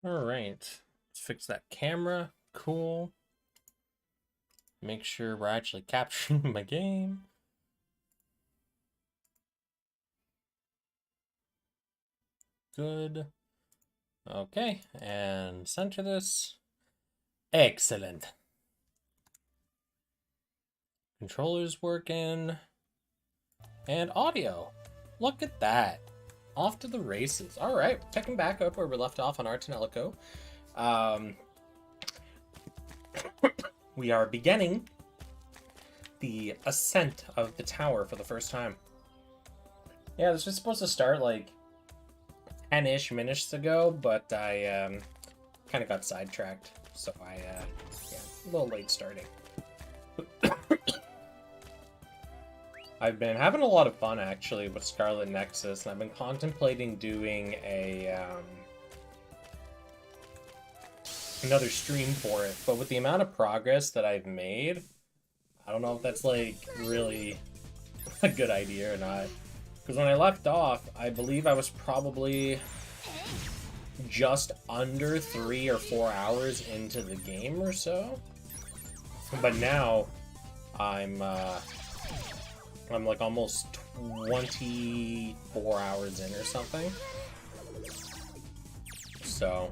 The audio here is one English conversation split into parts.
All right, let's fix that camera. Cool. Make sure we're actually capturing my game. Good. Okay, and center this. Excellent. Controllers working. And audio. Look at that. Off to the races. All right, picking back up where we left off on our Tonelico. We are beginning the ascent of the tower for the first time. Yeah, this was supposed to start like 10-ish minutes ago, but I kind of got sidetracked, so yeah, a little late starting. I've been having a lot of fun actually with Scarlet Nexus, and I've been contemplating doing another stream for it, but with the amount of progress that I've made, I don't know if that's like really a good idea or not. Because when I left off, I believe I was probably just under 3 or 4 hours into the game or so. But now I'm like almost 24 hours in or something. So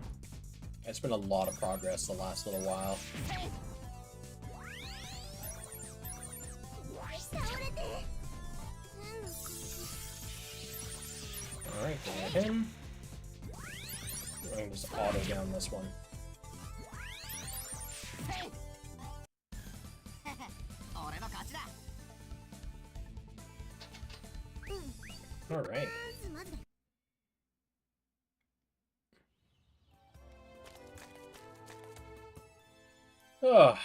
it's been a lot of progress the last little while. Alright, get him. I can just auto down this one. Alright. Ugh.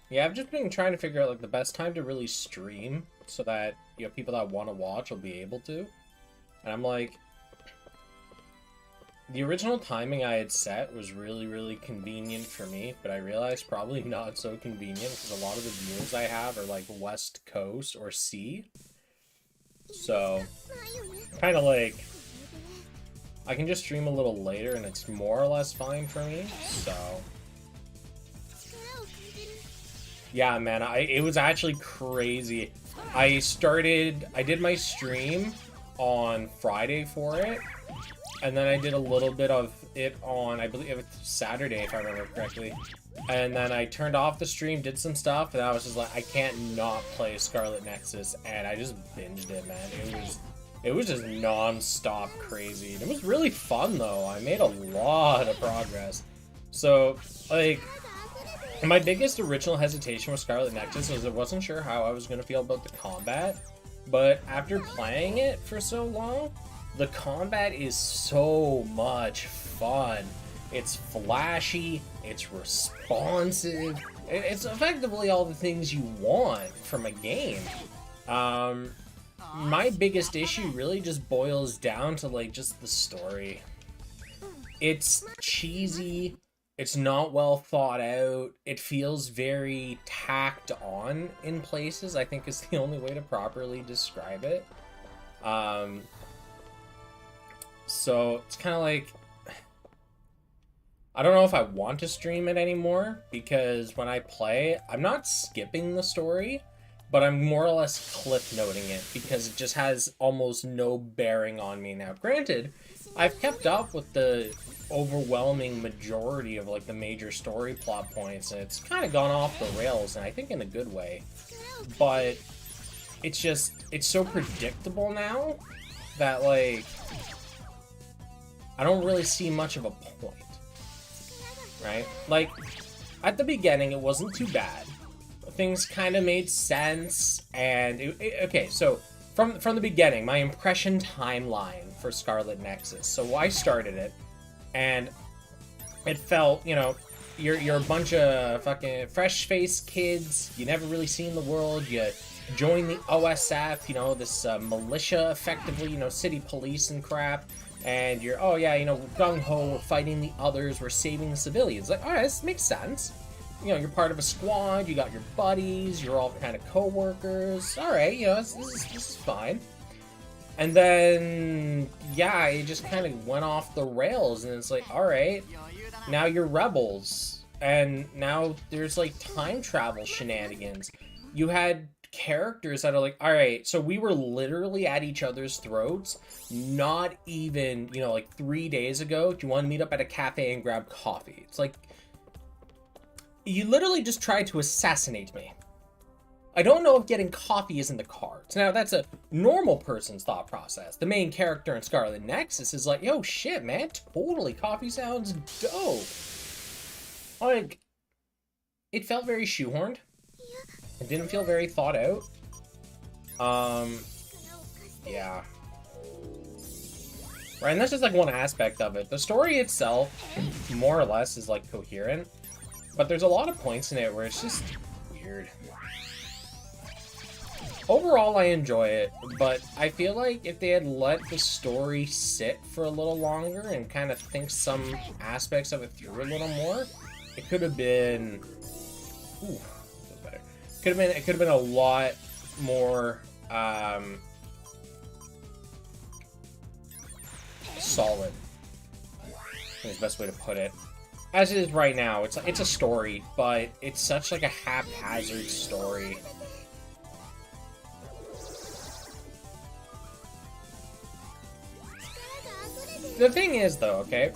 Yeah, I've just been trying to figure out like the best time to really stream so that, you know, people that want to watch will be able to. And I'm like, the original timing I had set was really convenient for me, but I realized probably not so convenient because a lot of the viewers I have are like West Coast or C. So, kind of like, I can just stream a little later and it's more or less fine for me, so. Yeah, man, it was actually crazy. I did my stream on Friday for it, and then I did a little bit of it on, I believe it was Saturday, if I remember correctly. And then I turned off the stream, did some stuff, and I was just like, I can't not play Scarlet Nexus, and I just binged it, man. It was just non-stop crazy. And it was really fun, though. I made a lot of progress. So, like, my biggest original hesitation with Scarlet Nexus was I wasn't sure how I was going to feel about the combat, but after playing it for so long, the combat is so much fun. It's flashy, it's responsive, it's effectively all the things you want from a game. My biggest issue really just boils down to like just the story. It's cheesy, it's not well thought out, it feels very tacked on in places, I think is the only way to properly describe it. So it's kind of like, I don't know if I want to stream it anymore, because when I play, I'm not skipping the story, but I'm more or less cliff noting it, because it just has almost no bearing on me now. Granted, I've kept up with the overwhelming majority of like the major story plot points, and it's kind of gone off the rails, and I think in a good way. But it's so predictable now that like I don't really see much of a point, right? Like, at the beginning, it wasn't too bad. Things kind of made sense, and okay, so from the beginning, my impression timeline for Scarlet Nexus. So I started it, and it felt, you know, you're a bunch of fucking fresh-faced kids. You never really seen the world. You join the OSF, you know, this militia, effectively, you know, city police and crap. And you're, oh yeah, you know, gung-ho, we're fighting the others, we're saving the civilians. Like, alright, this makes sense. You know, you're part of a squad, you got your buddies, you're all kind of co-workers. Alright, you know, this is fine. And then, yeah, it just kind of went off the rails, and it's like, alright, now you're rebels. And now there's, like, time travel shenanigans. You had characters that are like, alright, so we were literally at each other's throats not even, you know, like 3 days ago. Do you want to meet up at a cafe and grab coffee? It's like, you literally just tried to assassinate me. I don't know if getting coffee is in the cards. Now, that's a normal person's thought process. The main character in Scarlet Nexus is like, yo, shit, man, totally, coffee sounds dope. Like, it felt very shoehorned. It didn't feel very thought out. Yeah. Right, and that's just, like, one aspect of it. The story itself, more or less, is, like, coherent. But there's a lot of points in it where it's just weird. Overall, I enjoy it, but I feel like if they had let the story sit for a little longer and kind of think some aspects of it through a little more, it could have been... Ooh, feels better. It could have been a lot more, solid. I think is the best way to put it. As it is right now, it's a story, but it's such like a haphazard story. The thing is, though, okay,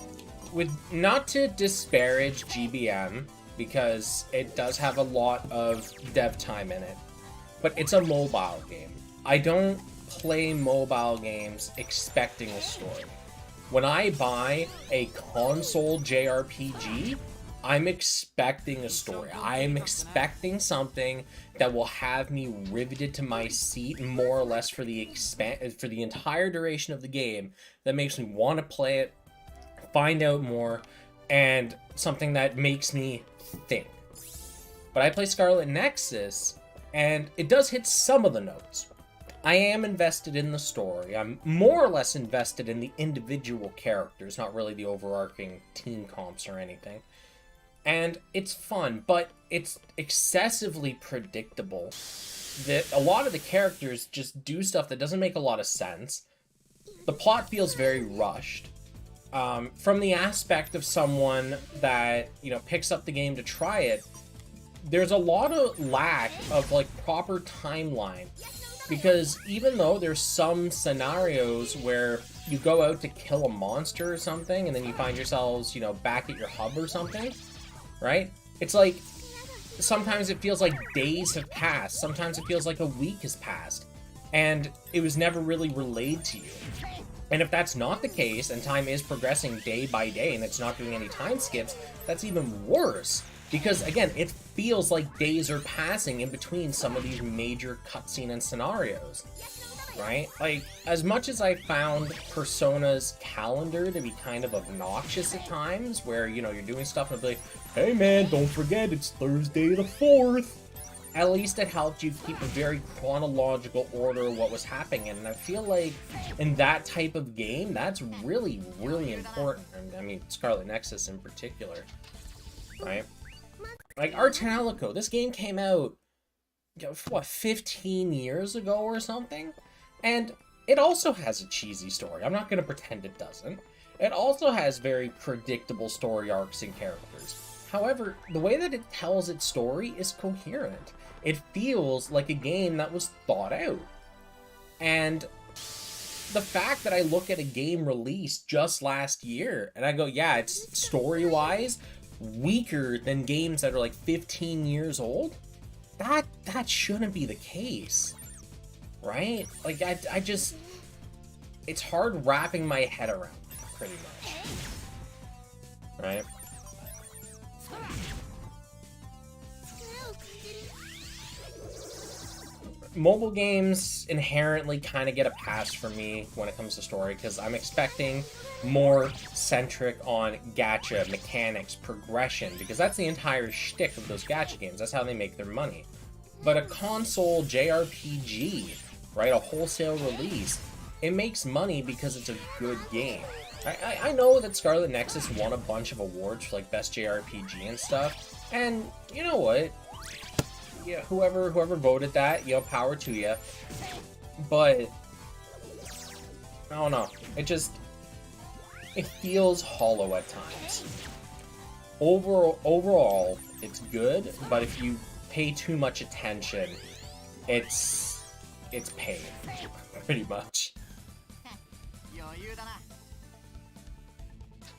with not to disparage GBM, because it does have a lot of dev time in it, but it's a mobile game. I don't play mobile games expecting a story. When I buy a console JRPG, I'm expecting a story. I'm expecting something that will have me riveted to my seat more or less for the entire duration of the game, that makes me want to play it, find out more, and something that makes me think. But I play Scarlet Nexus, and it does hit some of the notes. I am invested in the story. I'm more or less invested in the individual characters, not really the overarching team comps or anything. And it's fun, but it's excessively predictable. That a lot of the characters just do stuff that doesn't make a lot of sense. The plot feels very rushed. From the aspect of someone that, you know, picks up the game to try it, there's a lot of lack of, like, proper timeline. Because even though there's some scenarios where you go out to kill a monster or something, and then you find yourselves, you know, back at your hub or something, right? It's like, sometimes it feels like days have passed, sometimes it feels like a week has passed, and it was never really relayed to you. And if that's not the case, and time is progressing day by day, and it's not doing any time skips, that's even worse. Because, again, it feels like days are passing in between some of these major cutscene and scenarios, right? Like, as much as I found Persona's calendar to be kind of obnoxious at times, where, you know, you're doing stuff and it'll be like, hey man, don't forget, it's Thursday the 4th. At least it helped you keep a very chronological order of what was happening, and I feel like in that type of game, that's really, really important. I mean, Scarlet Nexus in particular, right? Like, Tonelico, this game came out, what, 15 years ago or something? And it also has a cheesy story. I'm not going to pretend it doesn't. It also has very predictable story arcs and characters. However, the way that it tells its story is coherent. It feels like a game that was thought out. And the fact that I look at a game released just last year, and I go, yeah, it's story-wise weaker than games that are like 15 years old, that shouldn't be the case, right? Like, I just, it's hard wrapping my head around, pretty much, right? Mobile games inherently kind of get a pass for me when it comes to story, because I'm expecting more centric on gacha, mechanics, progression, because that's the entire shtick of those gacha games. That's how they make their money. But a console JRPG, right, a wholesale release, it makes money because it's a good game. I know that Scarlet Nexus won a bunch of awards for, like, best JRPG and stuff, and you know what? Yeah, whoever voted that, you know, power to you. But I don't know. It feels hollow at times. Overall, it's good, but if you pay too much attention, it's pain, pretty much.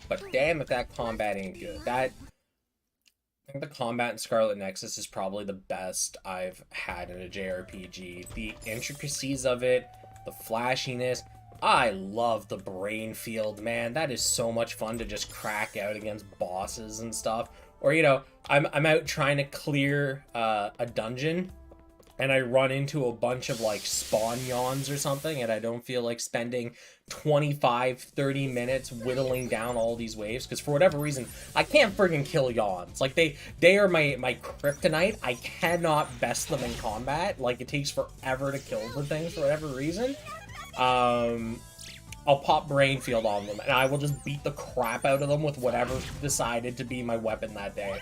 But damn if that combat ain't good. I think the combat in Scarlet Nexus is probably the best I've had in a JRPG. The intricacies of it, the flashiness. I love the brain field, man. That is so much fun to just crack out against bosses and stuff. Or, you know, I'm out trying to clear a dungeon, and I run into a bunch of, like, spawn yawns or something, and I don't feel like spending 25-30 minutes whittling down all these waves, because for whatever reason, I can't friggin' kill yawns. Like, they are my kryptonite. I cannot best them in combat. Like, it takes forever to kill the things for whatever reason. I'll pop brain field on them, and I will just beat the crap out of them with whatever decided to be my weapon that day.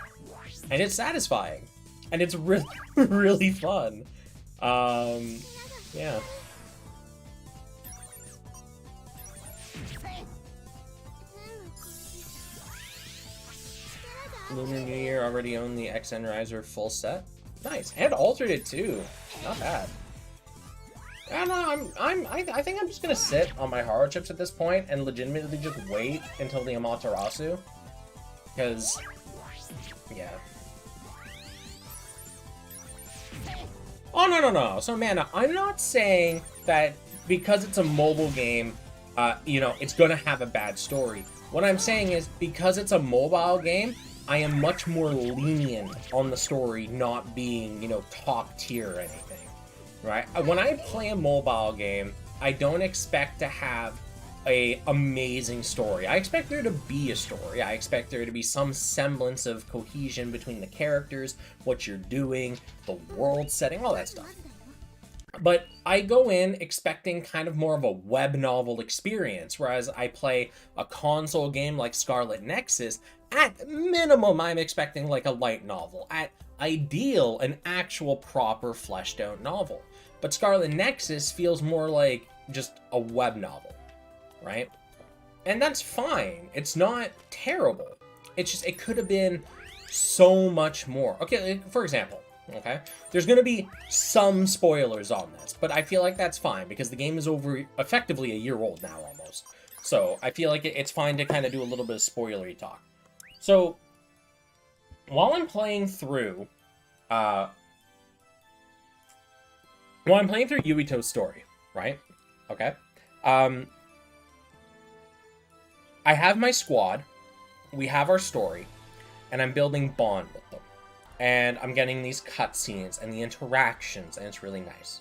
And it's satisfying. And it's really, really fun. Yeah. Lunar New Year already owned the XN Riser full set. Nice. And altered it too. Not bad. I don't know, I think I'm just gonna sit on my haro chips at this point and legitimately just wait until the Amaterasu. Because, yeah. Oh, no. So, Amanda, I'm not saying that because it's a mobile game, you know, it's gonna have a bad story. What I'm saying is, because it's a mobile game, I am much more lenient on the story not being, you know, top tier or anything. Right? When I play a mobile game, I don't expect to have a amazing story. I expect there to be a story. I expect there to be some semblance of cohesion between the characters, what you're doing, the world setting, all that stuff. But I go in expecting kind of more of a web novel experience, whereas I play a console game like Scarlet Nexus, at minimum I'm expecting like a light novel. At ideal, an actual proper fleshed out novel. But Scarlet Nexus feels more like just a web novel, right? And that's fine. It's not terrible. It's just, it could have been so much more. Okay, for example, okay? There's going to be some spoilers on this, but I feel like that's fine because the game is effectively a year old now almost. So I feel like it's fine to kind of do a little bit of spoilery talk. So while I'm playing through Yuito's story, right? Okay. I have my squad, we have our story, and I'm building bond with them. And I'm getting these cutscenes and the interactions, and it's really nice.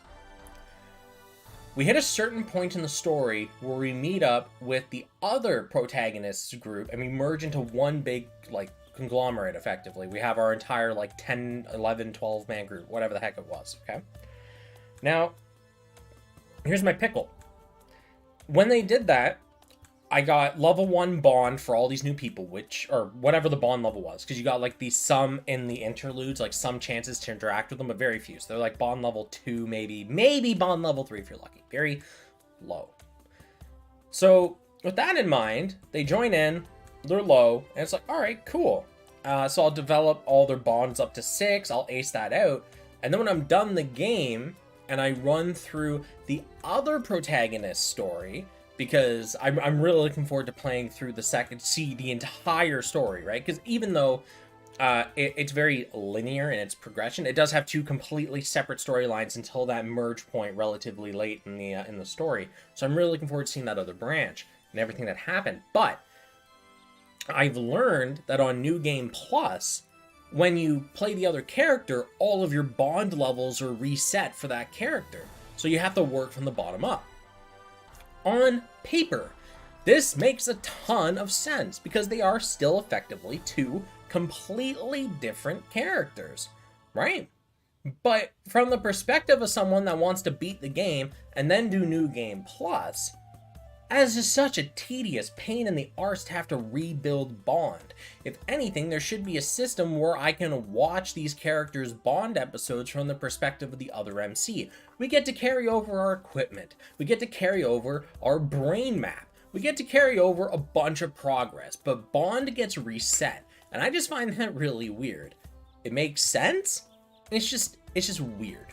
We hit a certain point in the story where we meet up with the other protagonists group, and we merge into one big, like, conglomerate, effectively. We have our entire, like, 10, 11, 12-man group, whatever the heck it was, okay? Now, here's my pickle. When they did that, I got level 1 bond for all these new people, or whatever the bond level was, because you got, like, some in the interludes, like, some chances to interact with them, but very few. So they're, like, bond level 2, maybe bond level 3 if you're lucky. Very low. So, with that in mind, they join in, they're low, and it's like, alright, cool. So I'll develop all their bonds up to 6, I'll ace that out, and then when I'm done the game, and I run through the other protagonist's story, because I'm really looking forward to playing through the entire story, right? Because even though it's very linear in its progression, it does have 2 completely separate storylines until that merge point relatively late in the story. So I'm really looking forward to seeing that other branch and everything that happened. But I've learned that on New Game Plus, when you play the other character, all of your bond levels are reset for that character. So you have to work from the bottom up. On paper, this makes a ton of sense because they are still effectively 2 completely different characters, right? But from the perspective of someone that wants to beat the game and then do New Game Plus, As is such a tedious pain in the arse to have to rebuild Bond. If anything, there should be a system where I can watch these characters' Bond episodes from the perspective of the other MC. We get to carry over our equipment. We get to carry over our brain map. We get to carry over a bunch of progress, but Bond gets reset. And I just find that really weird. It makes sense. It's just weird.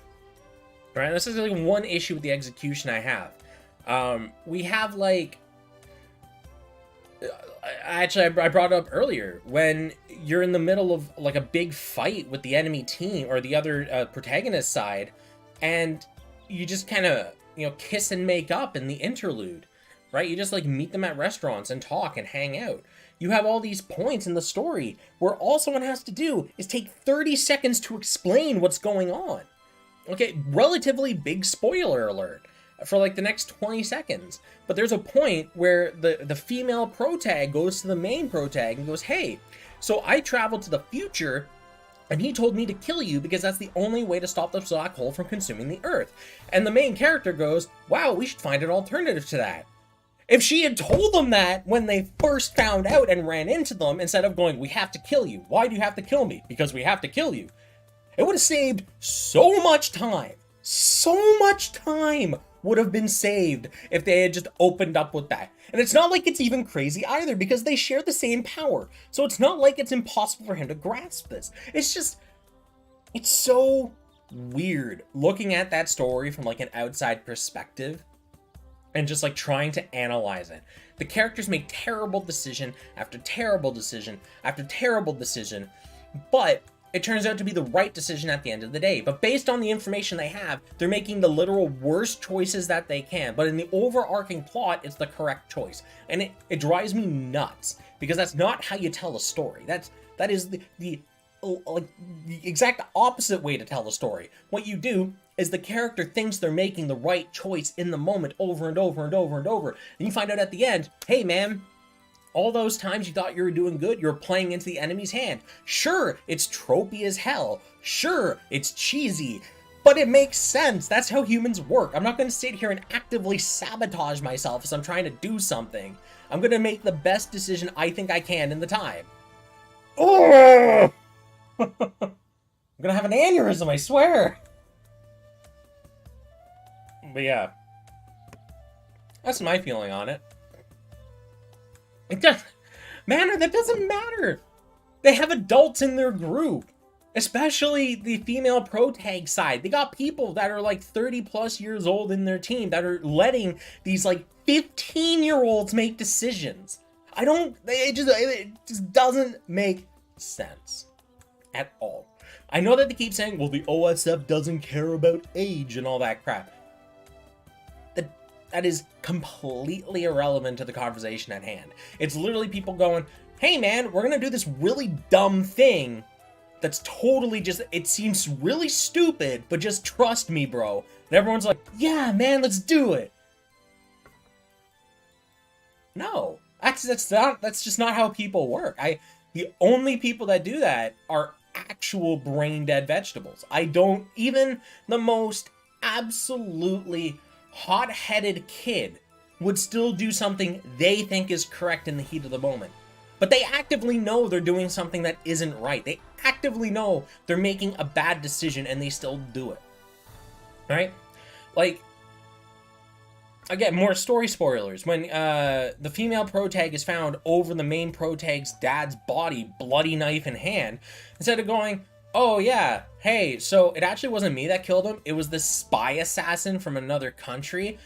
Right? This is like one issue with the execution I have. We have like, actually I brought it up earlier, when you're in the middle of like a big fight with the enemy team or the other protagonist side, and you just kind of, kiss and make up in the interlude, right? You just like meet them at restaurants and talk and hang out. You have all these points in the story where all someone has to do is take 30 seconds to explain what's going on. Okay, relatively big spoiler alert for like the next 20 seconds. But there's a point where the female protag goes to the main protag and goes, hey, so I traveled to the future and he told me to kill you because that's the only way to stop the black hole from consuming the Earth. And the main character goes, wow, we should find an alternative to that. If she had told them that when they first found out and ran into them, instead of going, we have to kill you. Why do you have to kill me? Because we have to kill you. It would have saved so much time. So much time would have been saved if they had just opened up with that. And it's not like it's even crazy either, because they share the same power. So it's not like it's impossible for him to grasp this. It's so weird looking at that story from like an outside perspective and just like trying to analyze it. The characters make terrible decision after terrible decision after terrible decision, but it turns out to be the right decision at the end of the day. But based on the information they have, they're making the literal worst choices that they can. But in the overarching plot, it's the correct choice. And it drives me nuts, because that's not how you tell a story. That is the exact opposite way to tell a story. What you do is the character thinks they're making the right choice in the moment over and over and over and over. And you find out at the end, hey man, all those times you thought you were doing good, you're playing into the enemy's hand. Sure, it's tropey as hell. Sure, it's cheesy. But it makes sense. That's how humans work. I'm not going to sit here and actively sabotage myself as I'm trying to do something. I'm going to make the best decision I think I can in the time. Oh! I'm going to have an aneurysm, I swear. But yeah. That's my feeling on it. It does, man, that doesn't matter. They have adults in their group, especially the female protag side. They got people that are like 30 plus years old in their team that are letting these like 15-year-olds make decisions. It just doesn't make sense at all. I know that they keep saying, well, the OSF doesn't care about age and all that crap. That is completely irrelevant to the conversation at hand. It's literally people going, hey man, we're gonna do this really dumb thing that's totally just, it seems really stupid, but just trust me, bro. And everyone's like, yeah man, let's do it. No, that's just not how people work. The only people that do that are actual brain dead vegetables. Even the most absolutely hot-headed kid would still do something they think is correct in the heat of the moment. But they actively know they're doing something that isn't right. They actively know they're making a bad decision and they still do it. Right? Like, again, more story spoilers. When the female protag is found over the main protag's dad's body, bloody knife in hand, instead of going, oh yeah, hey, so it actually wasn't me that killed him, it was this spy assassin from another country,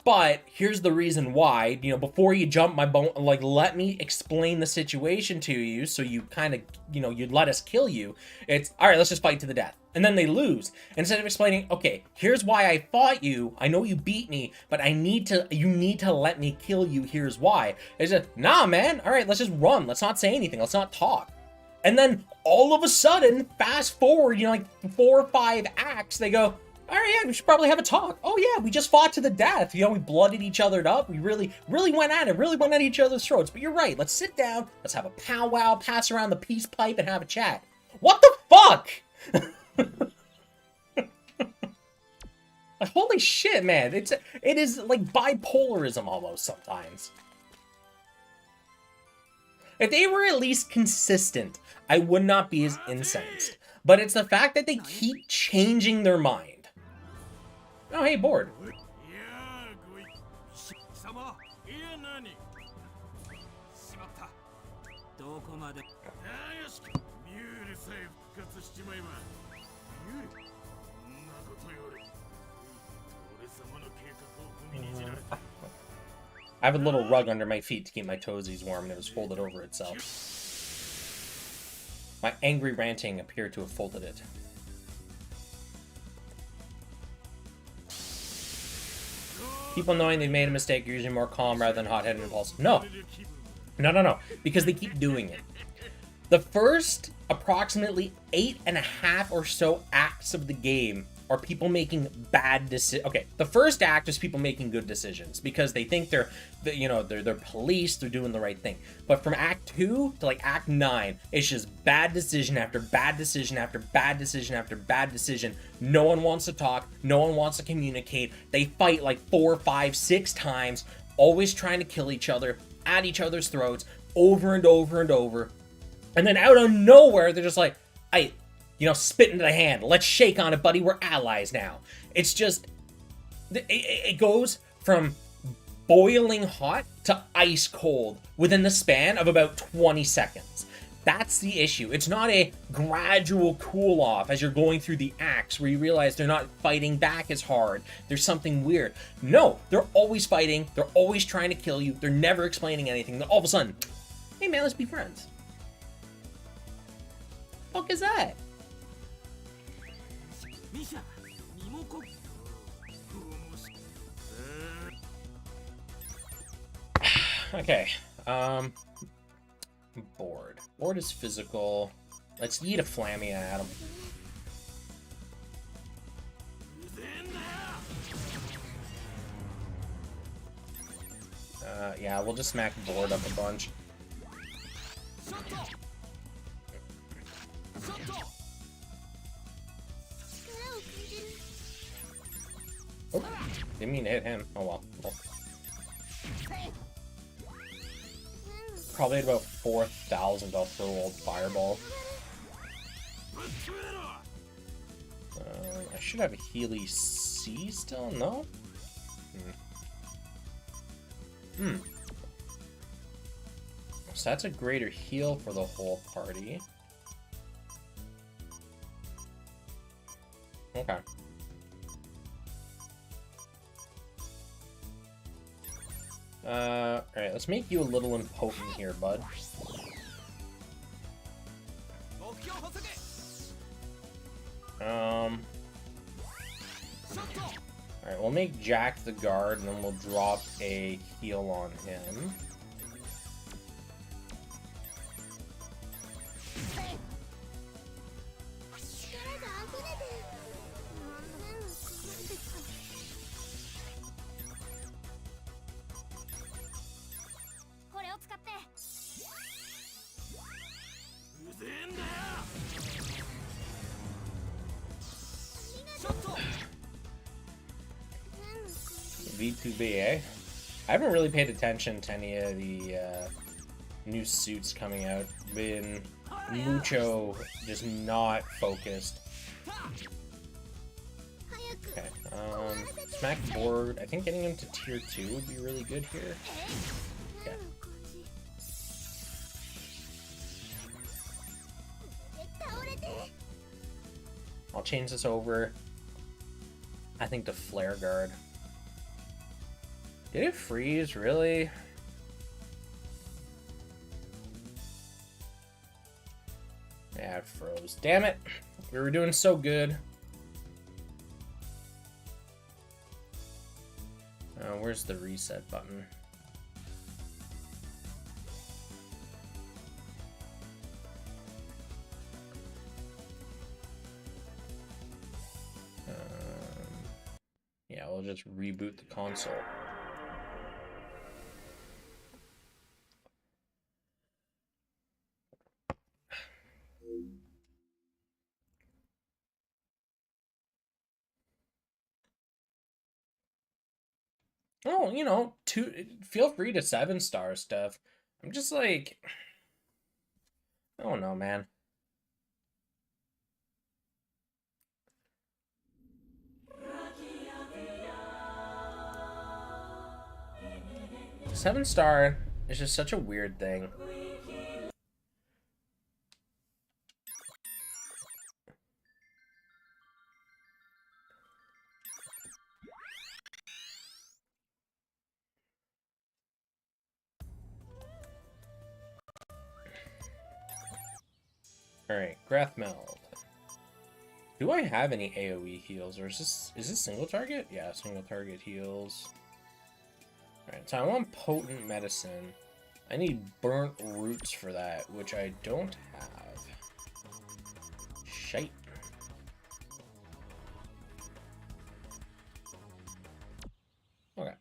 but here's the reason why, before you jump my bone, like, let me explain the situation to you, so you kind of, you'd let us kill you. It's, alright, let's just fight to the death. And then they lose. Instead of explaining, okay, here's why I fought you, I know you beat me, but you need to let me kill you, here's why. It's just, nah man, alright, let's just run, let's not say anything, let's not talk. And then, all of a sudden, fast forward, like 4 or 5 acts, they go, alright, yeah, we should probably have a talk. Oh yeah, we just fought to the death. We bloodied each other up. We really went at it, really went at each other's throats. But you're right, let's sit down, let's have a powwow, pass around the peace pipe, and have a chat. What the fuck? Holy shit, man. It is like bipolarism almost sometimes. If they were at least consistent, I would not be as incensed. But it's the fact that they keep changing their mind. Oh, hey, bored. I have a little rug under my feet to keep my toesies warm, and it was folded over itself. My angry ranting appeared to have folded it. People knowing they've made a mistake are usually more calm rather than hot-headed and impulsive. No. No. Because they keep doing it. The first approximately 8.5 or so acts of the game are people making bad decisions. Okay, the first act is people making good decisions because they think they're police, they're doing the right thing. But from Act 2 to like Act 9, it's just bad decision after bad decision after bad decision after bad decision. No one wants to talk, no one wants to communicate. They fight like 4, 5, 6 times, always trying to kill each other, at each other's throats, over and over and over. And then out of nowhere, they're just like, spit into the hand. Let's shake on it, buddy. We're allies now. It's just, it goes from boiling hot to ice cold within the span of about 20 seconds. That's the issue. It's not a gradual cool off as you're going through the acts where you realize they're not fighting back as hard. There's something weird. No, they're always fighting. They're always trying to kill you. They're never explaining anything. Then all of a sudden, hey man, let's be friends. What the fuck is that? Okay, bored. Bored is physical. Let's yeet a Flamia at him. Yeah, we'll just smack bored up a bunch. Oh, didn't mean to hit him. Oh well. Probably at about 4,000 I'll throw old Fireball. I should have a Healy C still? No? So that's a greater heal for the whole party. Okay. Alright, let's make you a little impotent here, bud. Alright, we'll make Jack the guard, and then we'll drop a heal on him. V2B, eh? I haven't really paid attention to any of the new suits coming out. Been mucho just not focused. Okay, smack board. I think getting him to tier 2 would be really good here. Okay. I'll change this over, I think, to Flare Guard. Did it freeze? Really? Yeah, it froze. Damn it! We were doing so good. Where's the reset button? Yeah, we'll just reboot the console. Oh, you know, feel free to 7-star stuff. I'm just like, I don't know, man. 7-star is just such a weird thing. Alright, Breath Meld. Do I have any AoE heals, or is this single target? Yeah, single target heals. Alright, so I want potent medicine. I need burnt roots for that, which I don't have. Shite. Okay.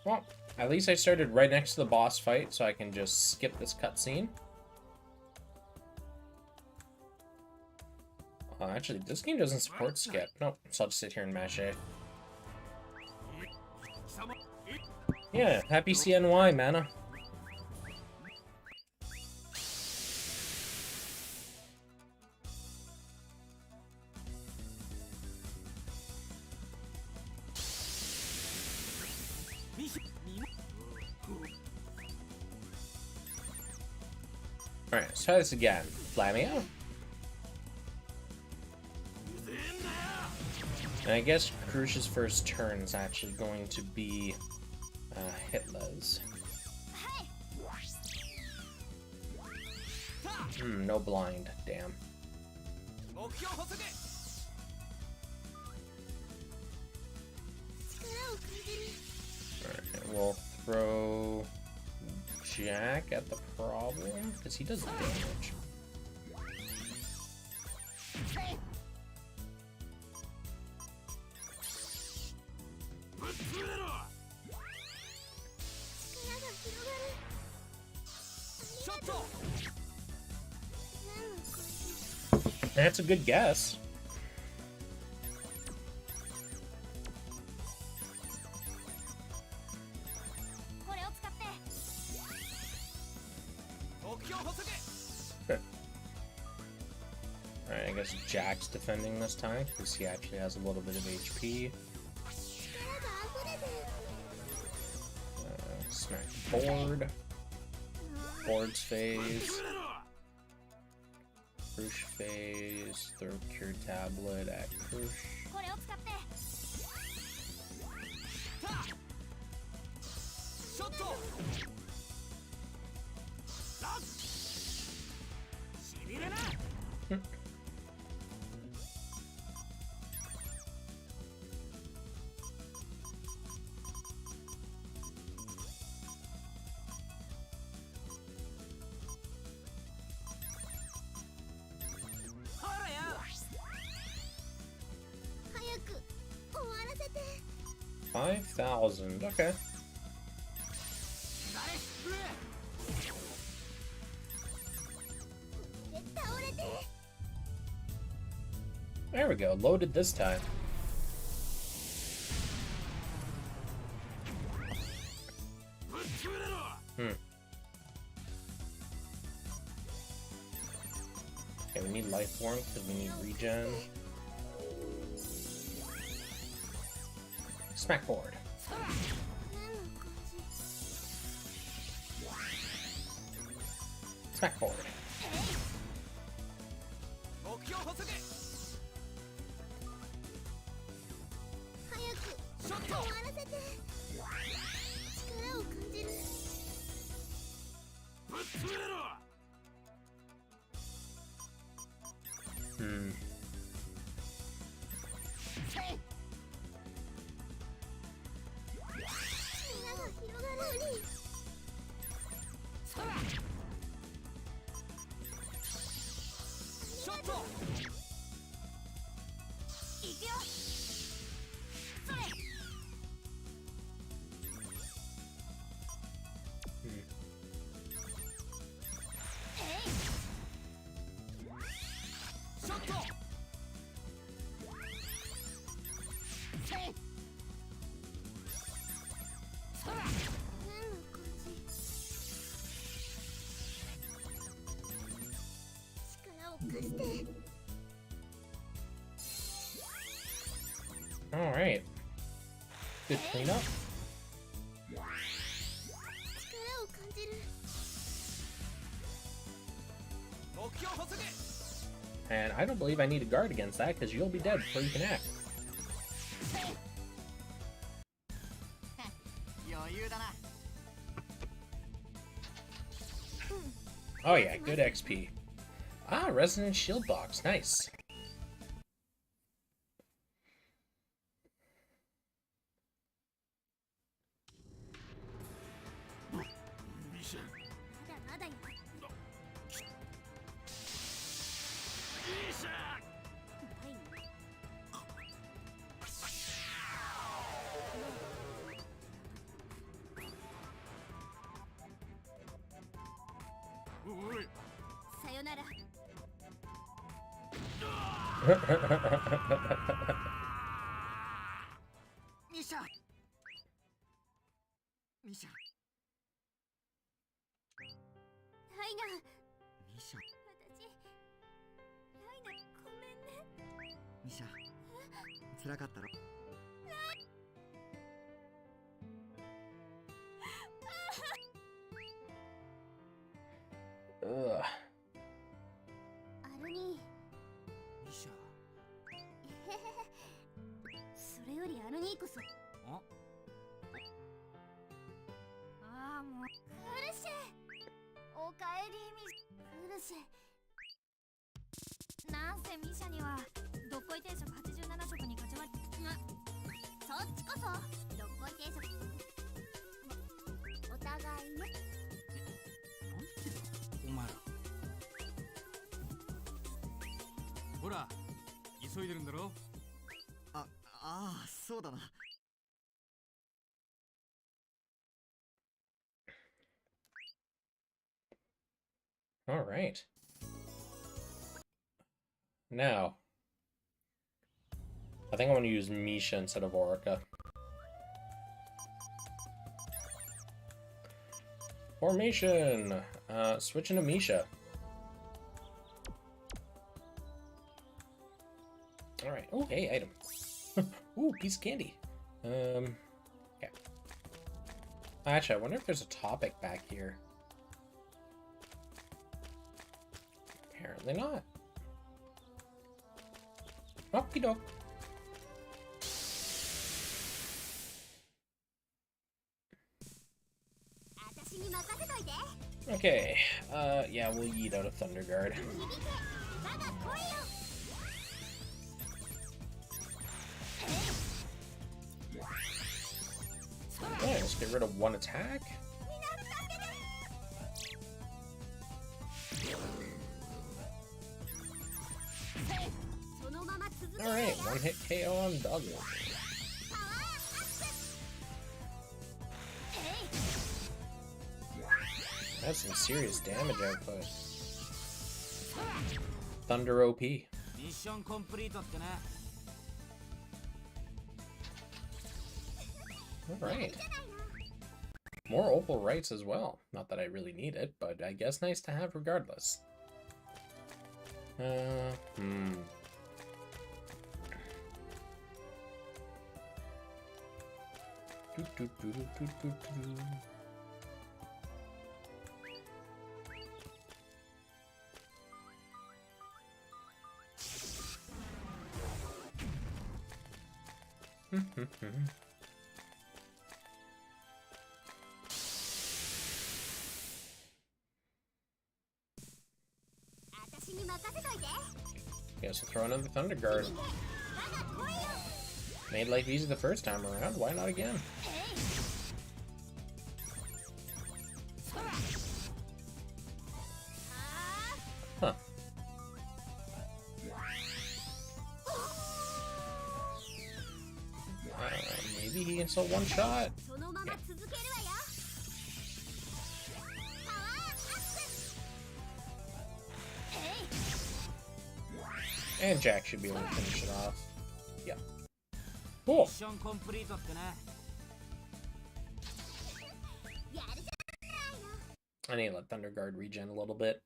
Well, at least I started right next to the boss fight, so I can just skip this cutscene. Actually, this game doesn't support skip. Nope, so I'll just sit here and mash A. Yeah, happy CNY, mana. Alright, let's try this again. Flamio. And I guess Krush's first turn is actually going to be Hitler's. No blind, damn. Alright, we'll throw Jack at the problem, because he does damage. That's a good guess. Alright, I guess Jack's defending this time, because he actually has a little bit of HP. Smack board. Board's phase. Krush phase. Throw Cure Tablet at Krush. $5,000, okay. There we go, loaded this time. Okay, we need life warmth because we need regen. Smack board. Smack board. Alright. Good cleanup. And I don't believe I need to guard against that, because you'll be dead before you can act. Oh yeah, good XP. Ah, Resonant Shield Box, nice. Ugh. それよりアルニーこそ。ああ、もう。クルシェ。おかえりミシ。クルシェ。なんせミシャにはどっこい定食87食に勝ちま。そっちこそどっこい定食。お互いね。お前ら。ほら、急いでるんだろ。ああ、そうだな。All right. Now, I think I want to use Misha instead of Orica. Formation! Switching to Misha. Alright. Oh, hey, item. Ooh, piece of candy. Okay. Actually, I wonder if there's a topic back here. Apparently not. Okie doke. Okay, yeah, we'll yeet out a Thunder Guard. Yeah, let's get rid of one attack. Alright, one hit KO on Douglas. That's some serious damage output. Thunder OP. Alright. More opal rights as well. Not that I really need it, but I guess nice to have regardless. Yeah, so throw another Thunder Guard. Made life easy the first time around, why not again? Huh. Maybe he can still one shot. Yeah. And Jack should be able to finish it off. Yeah. Cool. I need to let Thunder Guard regen a little bit.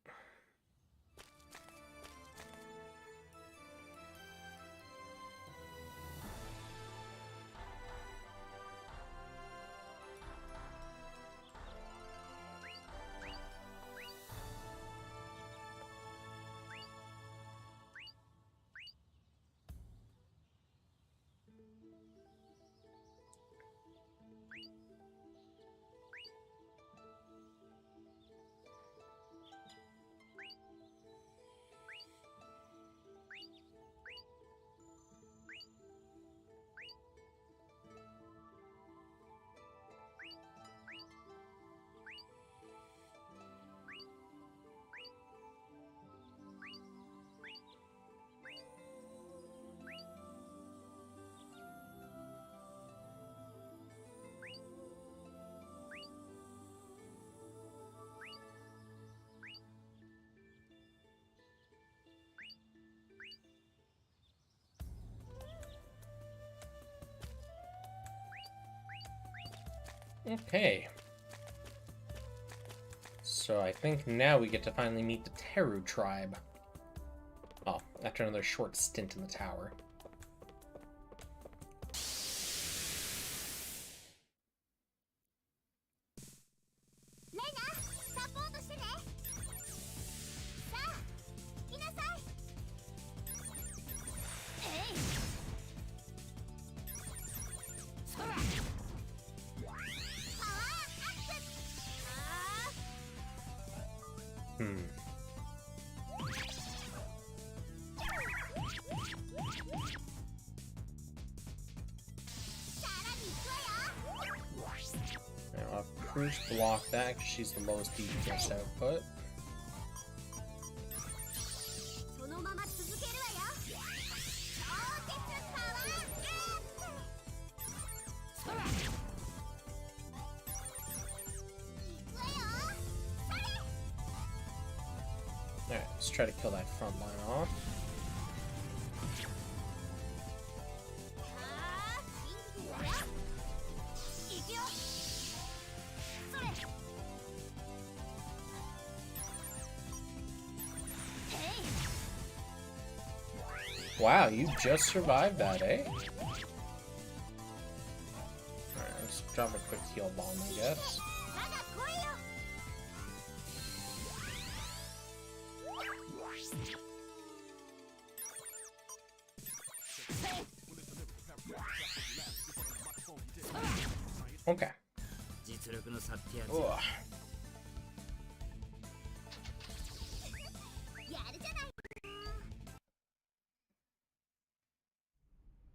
Okay. So I think now we get to finally meet the Teru tribe. Oh, after another short stint in the tower. Cruise block that because she's the lowest DPS output. Alright, let's try to kill that front line off. Wow, you just survived that, eh? Alright, let's drop a quick heal bomb, I guess. Okay. Ugh.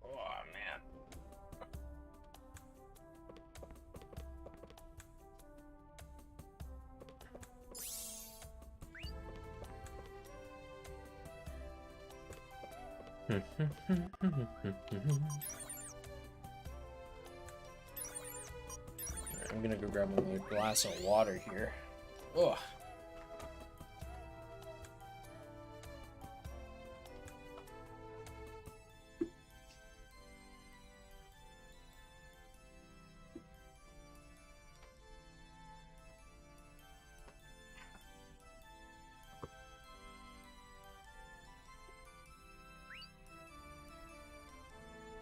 Oh, man. I'm gonna go grab another glass of water here. Ugh.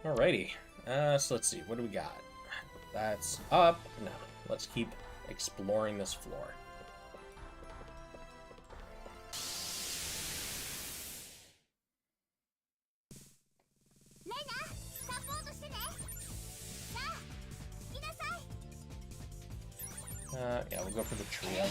Alrighty, so let's see, what do we got? That's up. No, let's keep exploring this floor. Yeah, we'll go for the trio.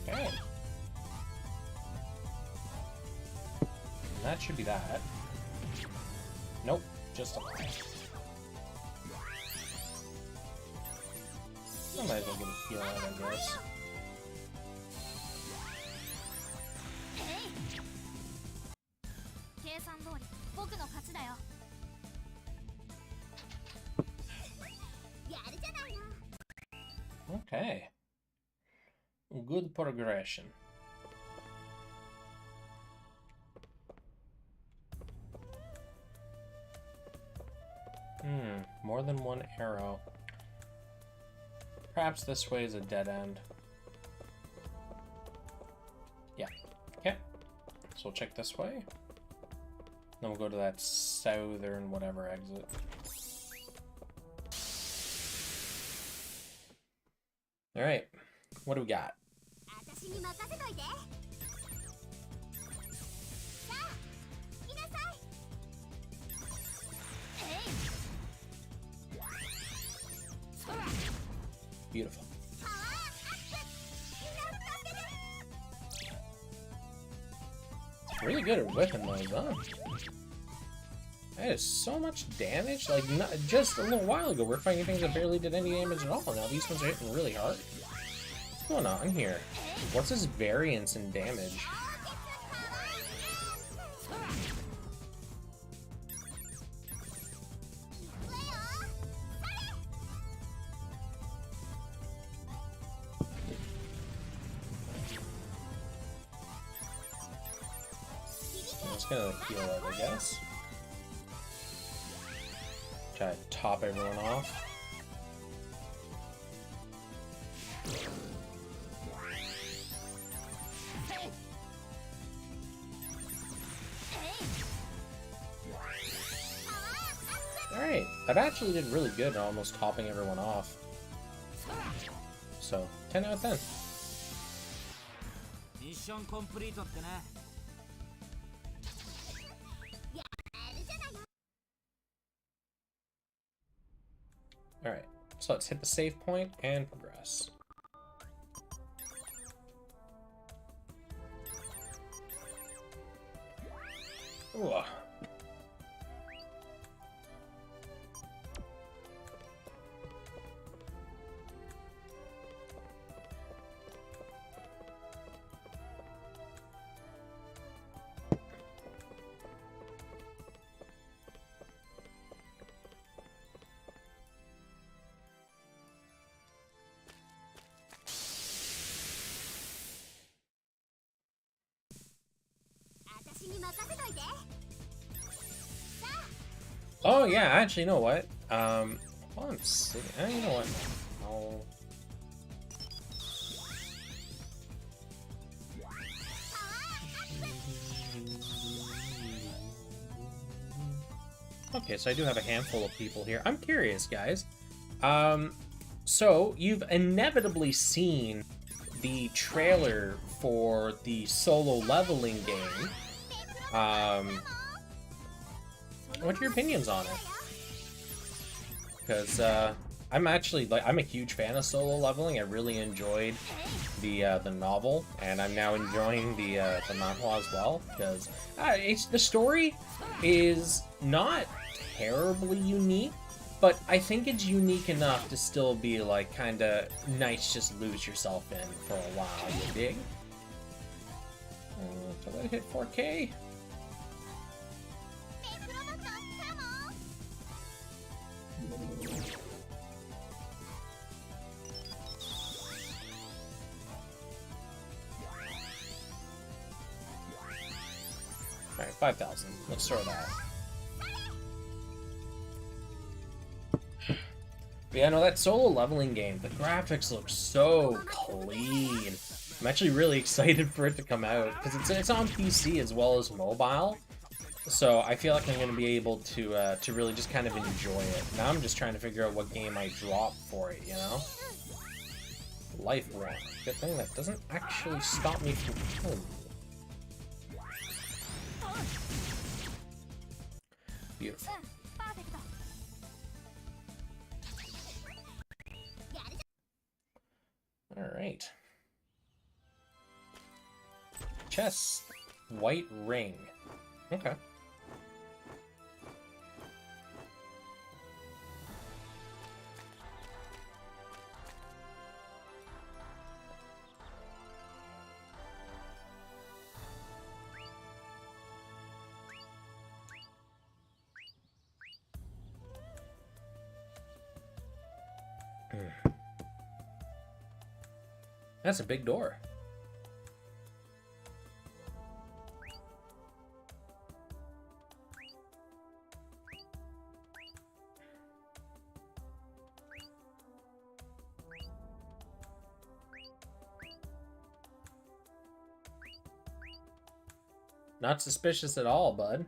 Okay. That should be that. Nope, just a line. I might as well get a heal out, I guess. Okay. Good progression. More than one arrow. Perhaps this way is a dead end. Yeah. Okay. So we'll check this way. Then we'll go to that southern whatever exit. Alright. What do we got? Beautiful. Really good at whipping those, huh? That is so much damage. Like, not, just a little while ago, we're fighting things that barely did any damage at all. Now these ones are hitting really hard. What's going on here? What's his variance in damage? I'm just gonna heal it, I guess. Try to top everyone off. Alright, that actually did really good, almost topping everyone off. So, 10 out of 10. ミッションコンプリートってね。 Alright, so let's hit the save point and progress. Ooh. Oh yeah, actually, you know what? While I'm sitting, you know what? I'll... Okay, so I do have a handful of people here. I'm curious, guys. So you've inevitably seen the trailer for the solo leveling game. What are your opinions on it? Because I'm actually I'm a huge fan of solo leveling. I really enjoyed the novel, and I'm now enjoying the manhwa as well. Because the story is not terribly unique, but I think it's unique enough to still be like kind of nice. Just lose yourself in for a while. You dig? Till I hit 4K. Alright, 5,000. Let's throw that. But yeah, no, that solo leveling game, the graphics look so clean. I'm actually really excited for it to come out, because it's on PC as well as mobile. So I feel like I'm going to be able to really just kind of enjoy it. Now I'm just trying to figure out what game I drop for it, you know? Life Warm. Good thing that doesn't actually stop me from killing you. Beautiful. Alright. Chest. White ring. Okay. That's a big door. Not suspicious at all, bud.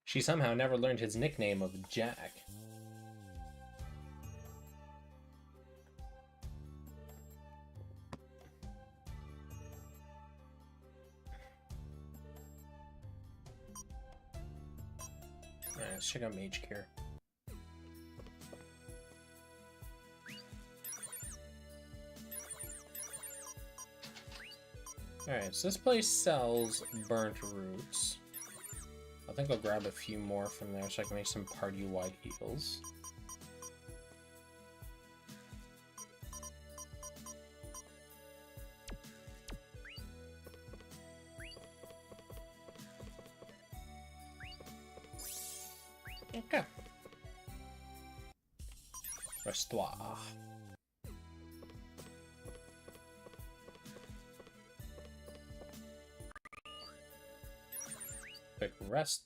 She somehow never learned his nickname of Jack. Alright, let's check out Mage Cure. Alright, so this place sells burnt roots. I think I'll grab a few more from there so I can make some party-wide heals. Okay. Restore. Quick rest.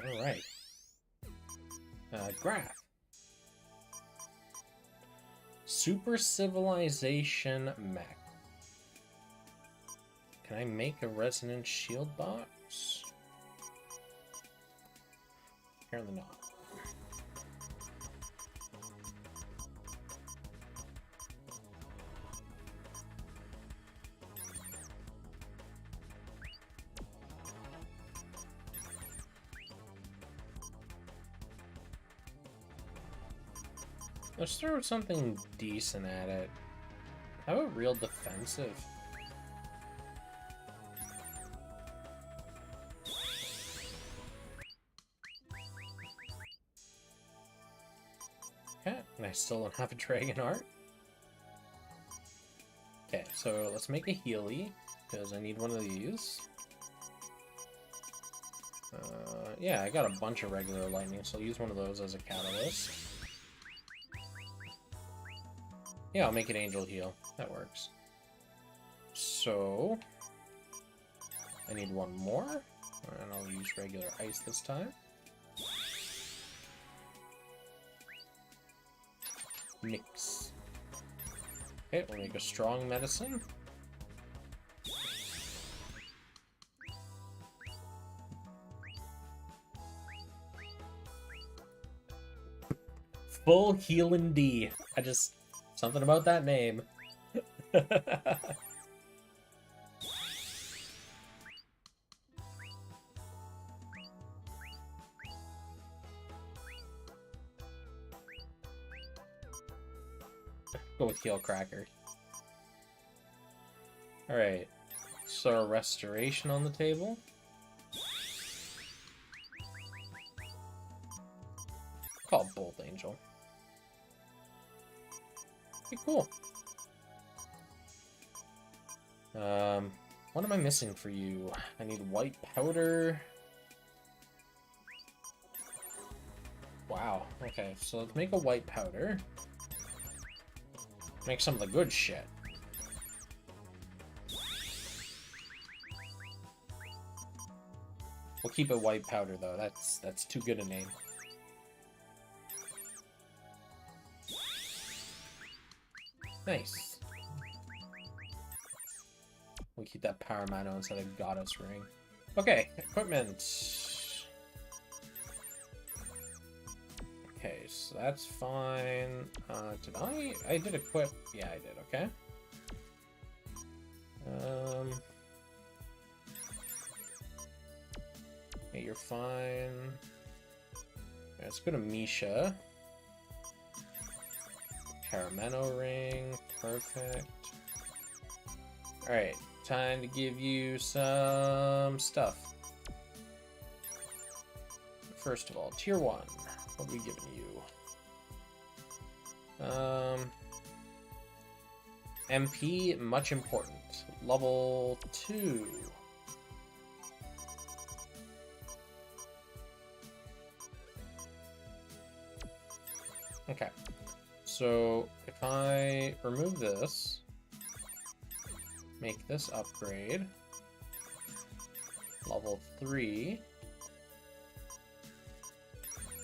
Alright. Graph. Super Civilization Mech. Can I make a resonant shield box? Apparently not. Let's throw something decent at it. How about real defensive? Okay, and I still don't have a dragon art. Okay, so let's make a Healy, because I need one of these. Yeah, I got a bunch of regular lightning, so I'll use one of those as a catalyst. Yeah, I'll make an angel heal. That works. So, I need one more, and I'll use regular ice this time. Mix. Okay, we'll make a strong medicine. Full healing D. Something about that name. Go with Heal Cracker. Alright. So restoration on the table. Call Bolt Angel. Okay, cool. What am I missing for you? I need white powder. Wow. Okay, so let's make a white powder. Make some of the good shit. We'll keep it white powder though. That's too good a name. Nice. We'll keep that Power Mano instead of Goddess Ring. Okay, equipment. Okay, so that's fine. Did I did equip. Yeah, I did, okay. Yeah, you're fine. Yeah, let's go to Misha. Caramano ring, perfect. Alright, time to give you some stuff. First of all, tier 1. What are we giving you? MP, much important. level 2. Okay, so if I remove this, make this upgrade, level 3,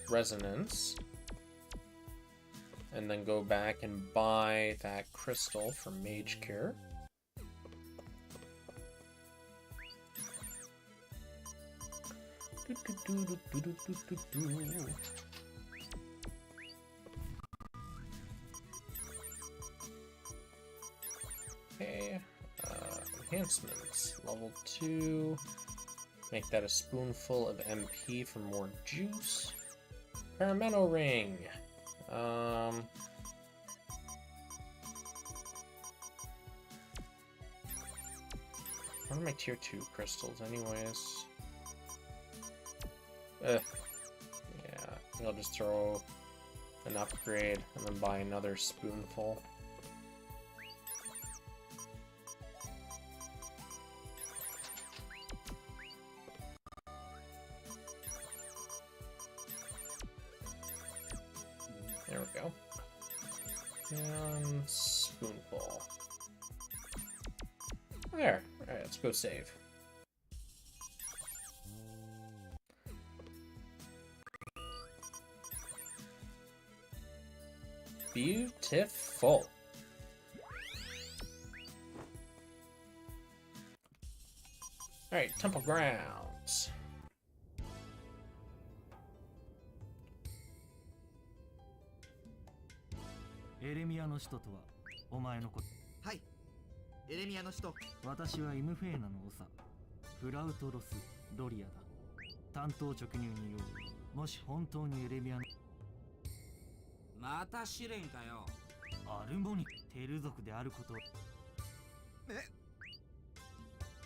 resonance, and then go back and buy that crystal for Mage Cure. Okay, enhancements, level 2, make that a spoonful of MP for more juice. Paramento ring. What are my tier 2 crystals anyways? Yeah, I think I'll just throw an upgrade and then buy another spoonful. There we go. And spoonful. There. Alright, let's go save. Beautiful. Alright, Temple Grounds.エレミアの使徒とはお前のこと。はい、エレミアの使徒。私はイムフェーナの長フラウトロス・ドリアだ。担当直入によう、もし本当にエレミアのまた試練かよ。アルモニテル族であることを。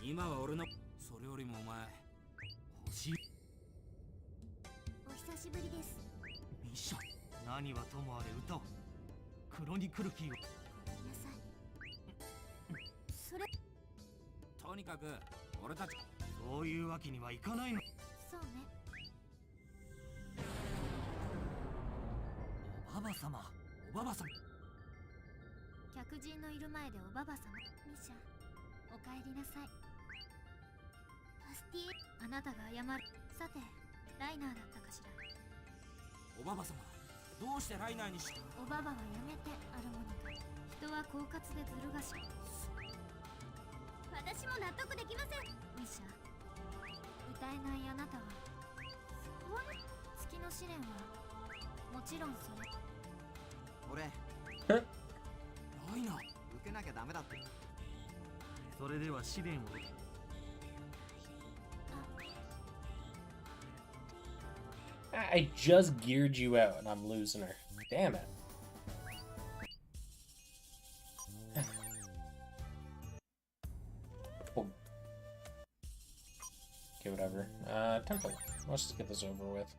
今は俺のそれよりもお前欲しい。お久しぶりです。ミッション。何はともあれ歌を。クロニクルキーを。ごめんなさい。それとにかく俺たちそういうわけにはいかないの。そうね。おばば様、おばば様。客人のいる前でおばば様。ミシャ、お帰りなさい。パスティー、あなたが謝る。さて、ライナーだったかしら。おばば様どうしてライナーにしおばばはやめて、アルモニカ。人は狡猾でずる賢い。私も納得できません。ミシャ、歌えないあなたは月の試練はもちろんそれ。俺ライナー受けなきゃダメだって。それでは試練を。I just geared you out and I'm losing her. Damn it. Oh. Okay, whatever. Temple. Let's just get this over with.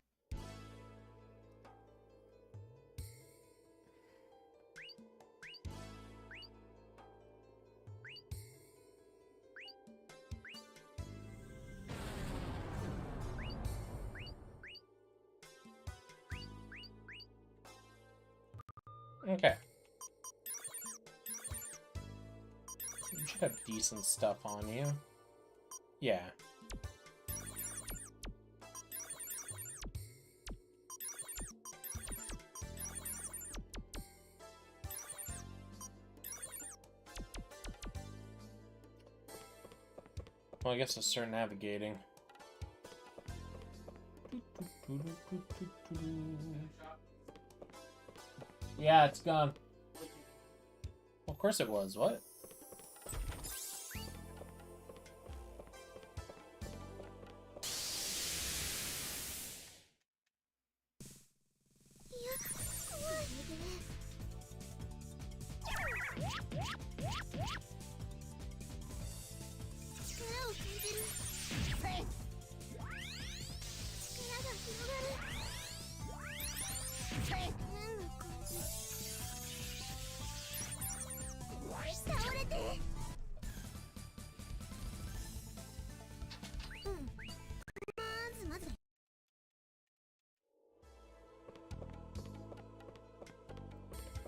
Okay. You should have decent stuff on you. Yeah. Well, I guess I'll start navigating. Yeah, it's gone. Well, of course it was. What?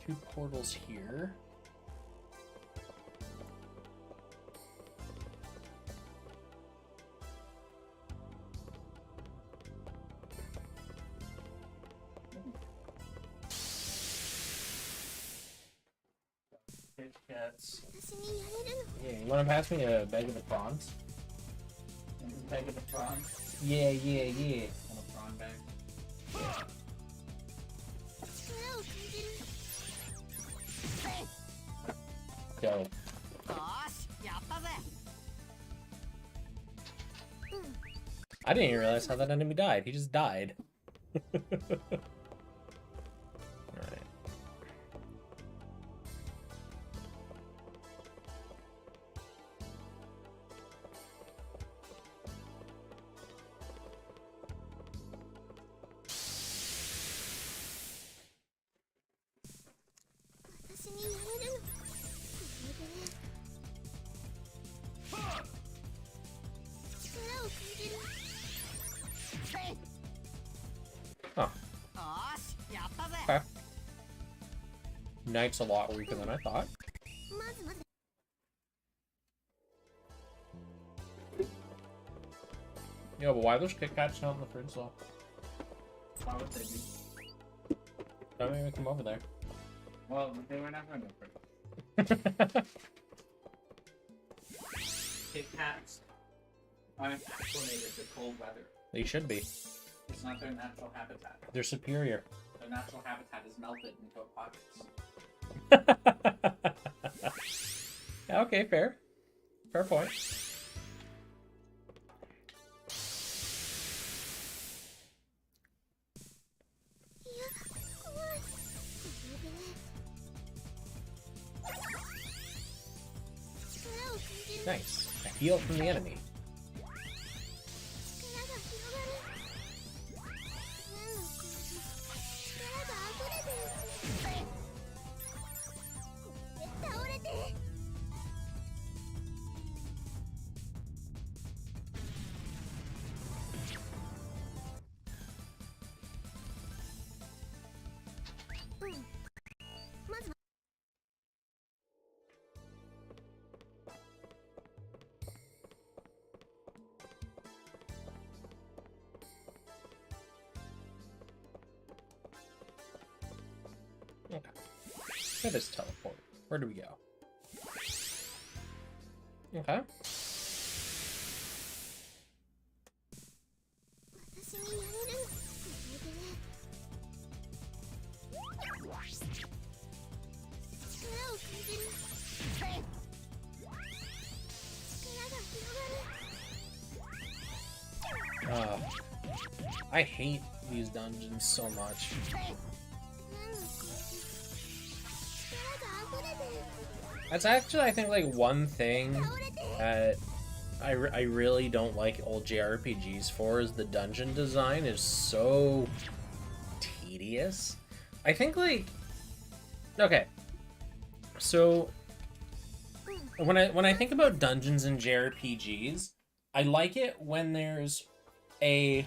2 portals here. Kit Kats. 私にやれるの Yeah, you wanna pass me a bag of the prawns? Bag of the prawns. Yeah, yeah, yeah. On a prawn bag. 力を感じる Dope. よーしやったぜ I didn't even realize how that enemy died. He just died. Alright. Oh, よーしやったぜ okay. Knight's a lot weaker than I thought. まずまず Yo, but why are those Kit Kats not in the fridge though? Why would they be? Don't even come over there. Well, they were never in the fridge. Kit Kats aren't acclimated to cold weather. They should be. It's not their natural habitat. They're superior. Their natural habitat is melted into pockets. Yeah, okay, fair. Fair point. Nice. A heal from the enemy. 力が広がる何の感じ力が溢れてる倒れて Okay. That is teleport. Where do we go? Okay. 私にやれるの力を感じる力が広がる I hate these dungeons so much. 何の感じ力が溢れてる That's actually, I think, like, one thing that I really don't like old JRPGs for is the dungeon design is so tedious. I think, like, okay, so when I think about dungeons in JRPGs, I like it when there's an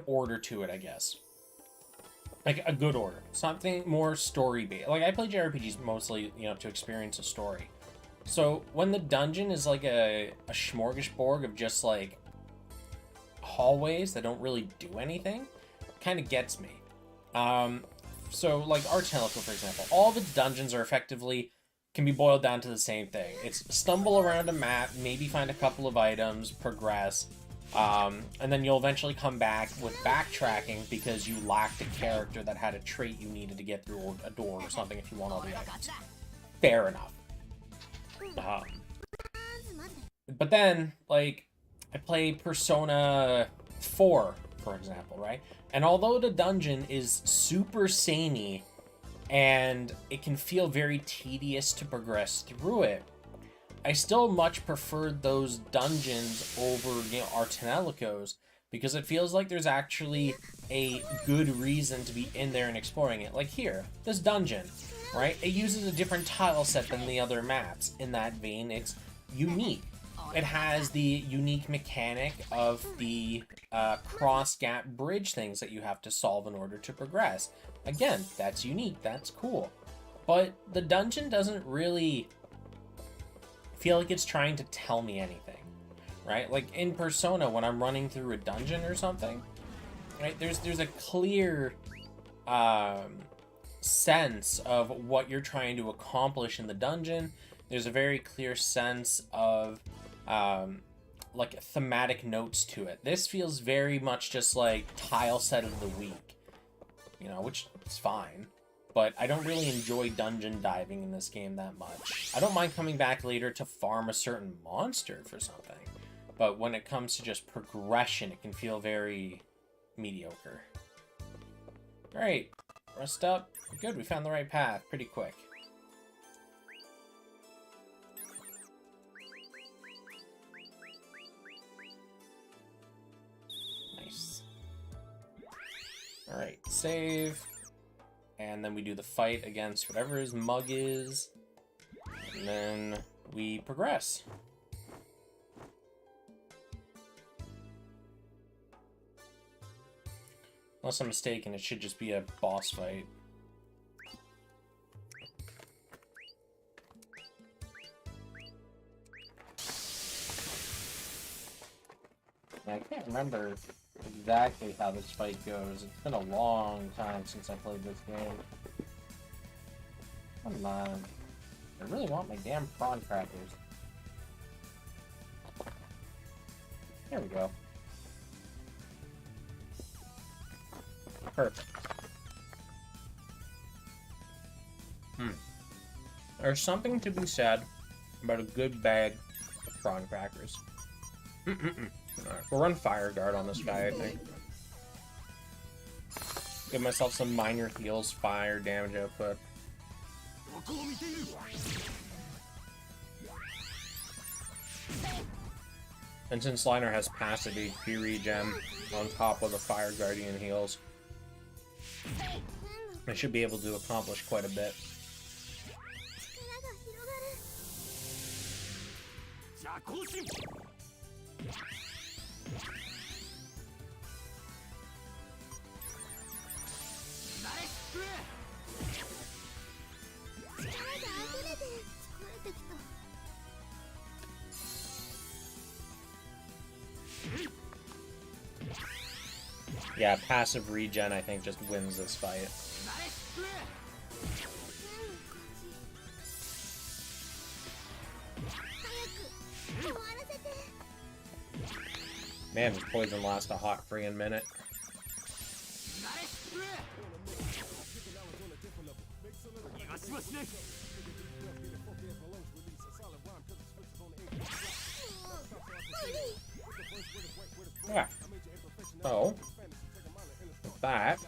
order to it, I guess. Like, a good order. Something more story-based. Like, I play JRPGs mostly, you know, to experience a story. So, when the dungeon is like a smorgasbord of just, like, hallways that don't really do anything, kind of gets me. So, like, Tonelico, for example. All the dungeons are effectively, can be boiled down to the same thing. It's stumble around a map, maybe find a couple of items, progress, and then you'll eventually come back with backtracking because you lacked a character that had a trait you needed to get through a door or something if you want all the items. Fair enough. But then, like, I play Persona 4, for example, right? And although the dungeon is super samey and it can feel very tedious to progress through it, I still much preferred those dungeons over, you know, Tonelico's because it feels like there's actually a good reason to be in there and exploring it. Like here, this dungeon, right? It uses a different tile set than the other maps. In that vein, it's unique. It has the unique mechanic of the cross-gap bridge things that you have to solve in order to progress. Again, that's unique, that's cool. But the dungeon doesn't really feel like it's trying to tell me anything, right? Like in Persona, when I'm running through a dungeon or something, right, there's a clear sense of what you're trying to accomplish in the dungeon. There's a very clear sense of like thematic notes to it. This feels very much just like tile set of the week, you know, which is fine. But I don't really enjoy dungeon diving in this game that much. I don't mind coming back later to farm a certain monster for something. But when it comes to just progression, it can feel very mediocre. Alright, rest up. Good, we found the right path pretty quick. Nice. Alright, save. And then we do the fight against whatever his mug is. And then we progress. Unless I'm mistaken, it should just be a boss fight. I can't remember exactly how this fight goes. It's been a long time since I played this game. Come on. I really want my damn prawn crackers. There we go. Perfect. There's something to be said about a good bag of prawn crackers. Alright, we'll run Fire Guard on this guy, I think. Give myself some minor heals, fire, damage output. And since Liner has passive HP regen on top of the Fire Guardian heals, I should be able to accomplish quite a bit. Yeah, passive regen, I think, just wins this fight. Man, this poison lasts a hot freaking minute. Okay. So, with that,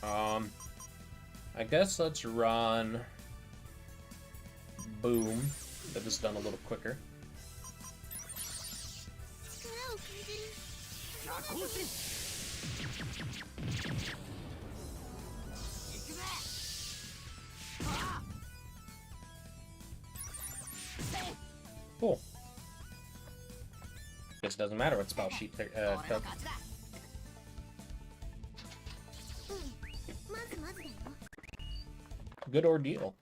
I guess let's run Boom. Get this done a little quicker. Cool. Guess it doesn't matter what spell she took. Good ordeal.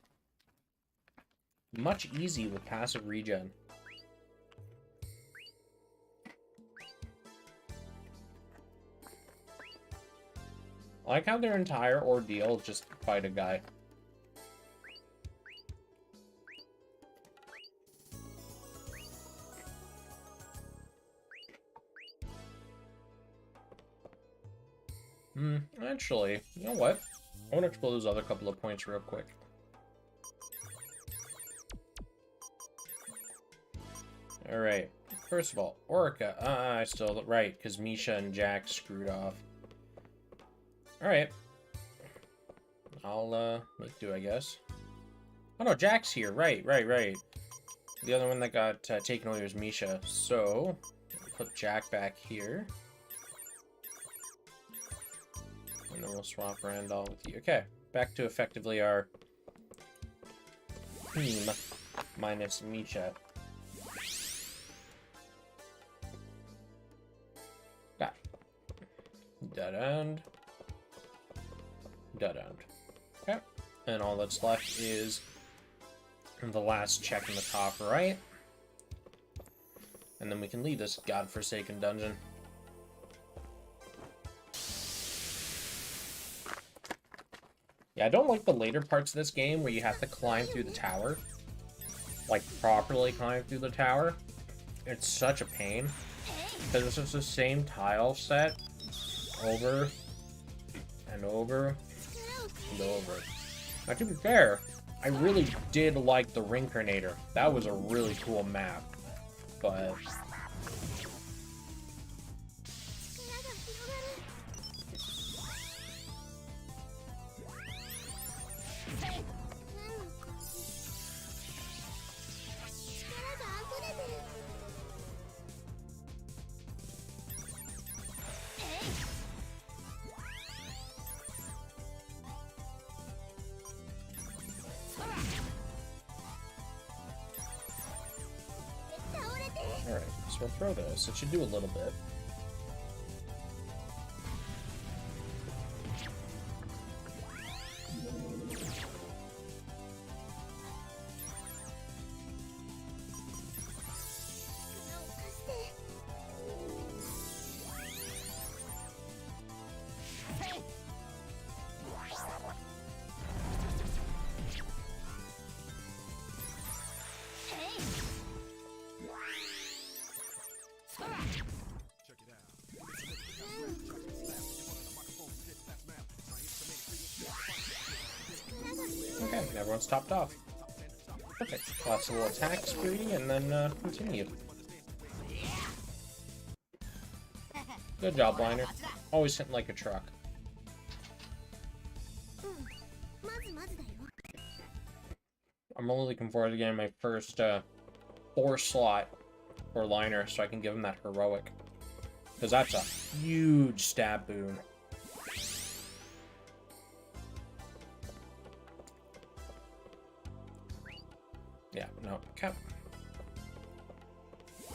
Much easy with passive regen. I like how their entire ordeal is just fight a guy. Actually, you know what? I want to explore those other couple of points real quick. Alright, first of all, Orica. I still, right, because Misha and Jack screwed off. Alright. I'll, make do, I guess. Oh no, Jack's here, right. The other one that got taken away was Misha, so put Jack back here. And then we'll swap Randall with you. Okay, back to effectively our team minus Misha. Got dead end. dead end. Okay. And all that's left is the last check in the top right. And then we can leave this godforsaken dungeon. Yeah, I don't like the later parts of this game where you have to climb through the tower. Like, properly climb through the tower. It's such a pain. Because it's just the same tile set over and over and over. Now, to be fair, I really did like the Rincarnator. That was a really cool map. But... Alright, so we'll throw those. It should do a little bit. Okay, everyone's topped off. Perfect. Lots of little attack spree, and then continue. Good job, Liner. Always hitting like a truck. I'm really looking forward to getting my first 4 slot for Liner so I can give him that heroic. Because that's a huge stab boon. Yeah, no, okay.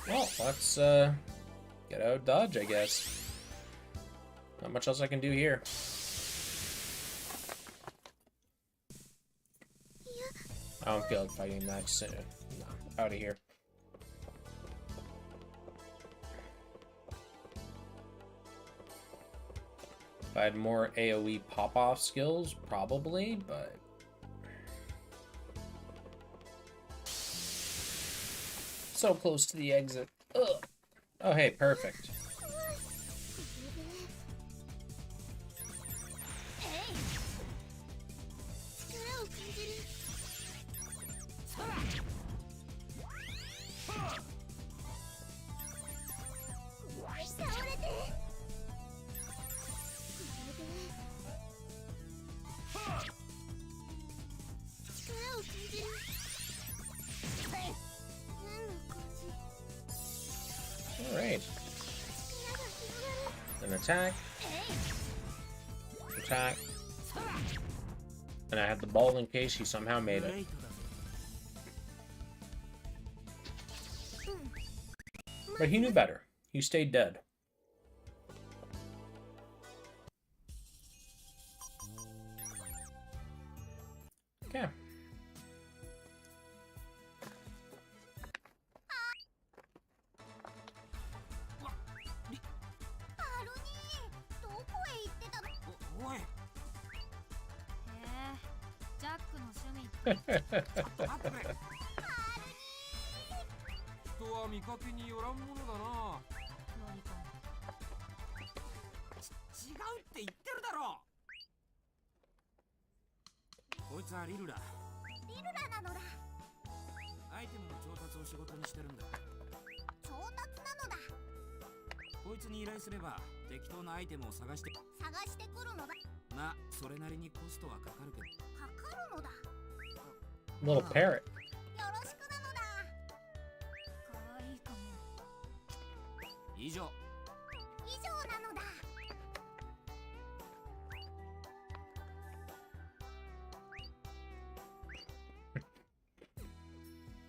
Well, let's get out of dodge, I guess. Not much else I can do here. I don't feel like fighting that soon. No, out of here. If I had more AoE pop-off skills, probably, but... So close to the exit. Ugh. Oh, hey, perfect. Alright. An attack. Attack. And I had the ball in case he somehow made it. But he knew better. He stayed dead. Okay. Little parrot.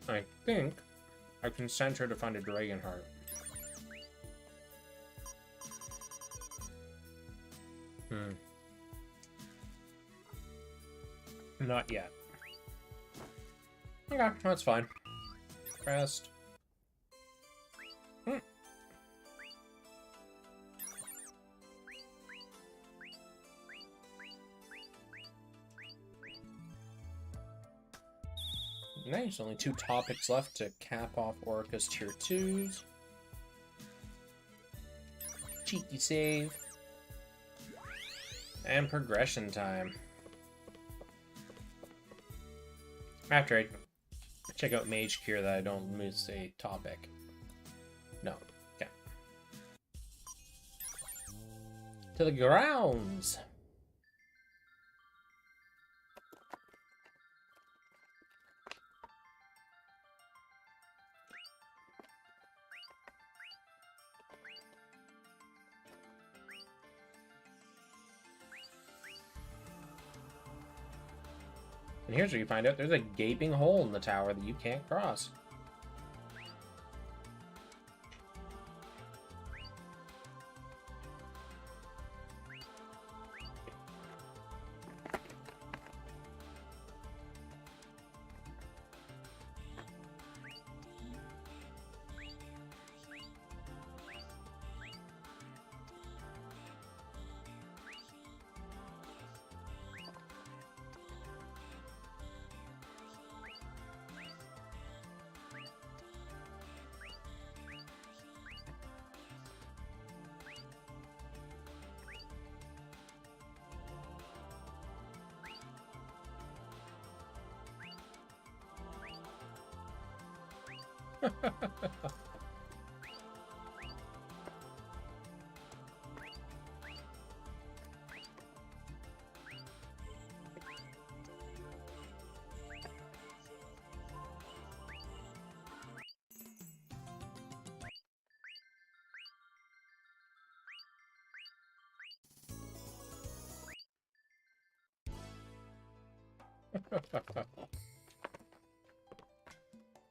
I think I can send her to find a dragon heart. Not yet. Okay, that's fine. Rest. Nice, only 2 topics left to cap off Orca's tier 2s. Cheeky save. And progression time. After I check out Mage Cure that I don't miss a topic. No. Okay. To the grounds! And here's where you find out there's a gaping hole in the tower that you can't cross.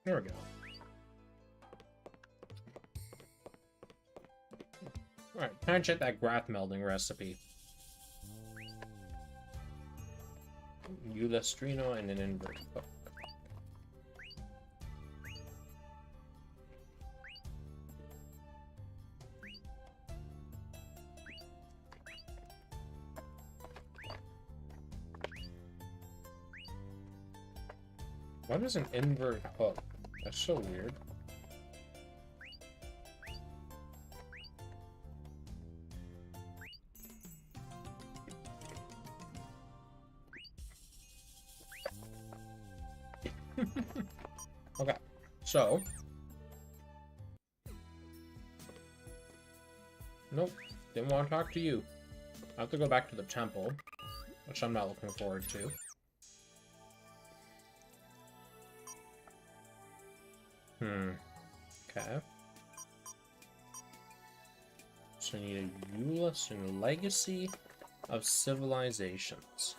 There we go. Alright, time to check that graph melding recipe. Ulastrino and an invert. Oh. Why does an invert hook? That's so weird. Okay, so nope, didn't want to talk to you. I have to go back to the temple, which I'm not looking forward to. Okay. So I need a Euless and Legacy of Civilizations.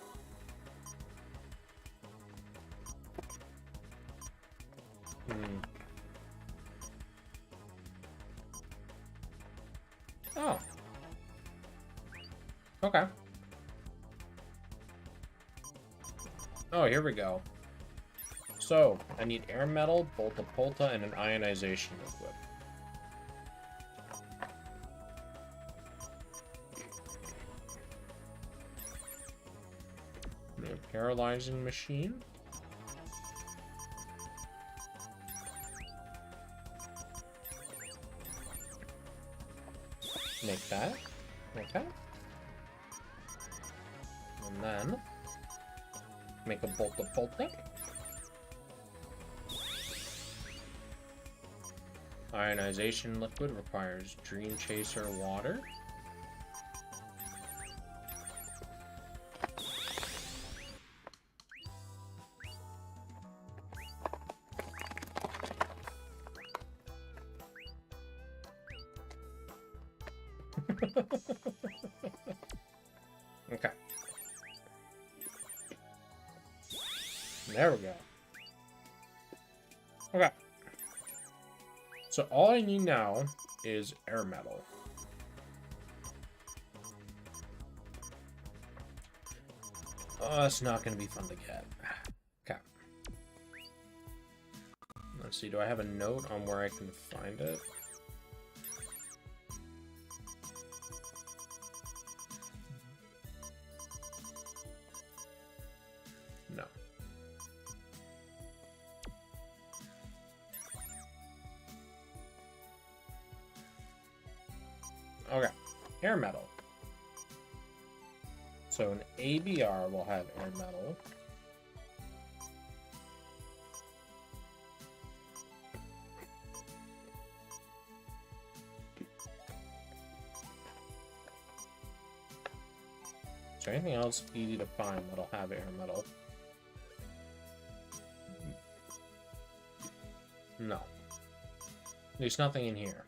Oh. Okay. Oh, here we go. So, I need air metal, Bolta Polta, and an ionization liquid. Paralyzing machine. Make that. Okay. And then make a Bolta Polta. Ionization liquid requires Dream Chaser water. Okay. There we go. Okay. So all I need now is air metal. Oh, it's not going to be fun to get. Okay. Let's see, do I have a note on where I can find it? No. Okay, air metal. So an ABR will have air metal. Is there anything else easy to find that'll have air metal? No. There's nothing in here.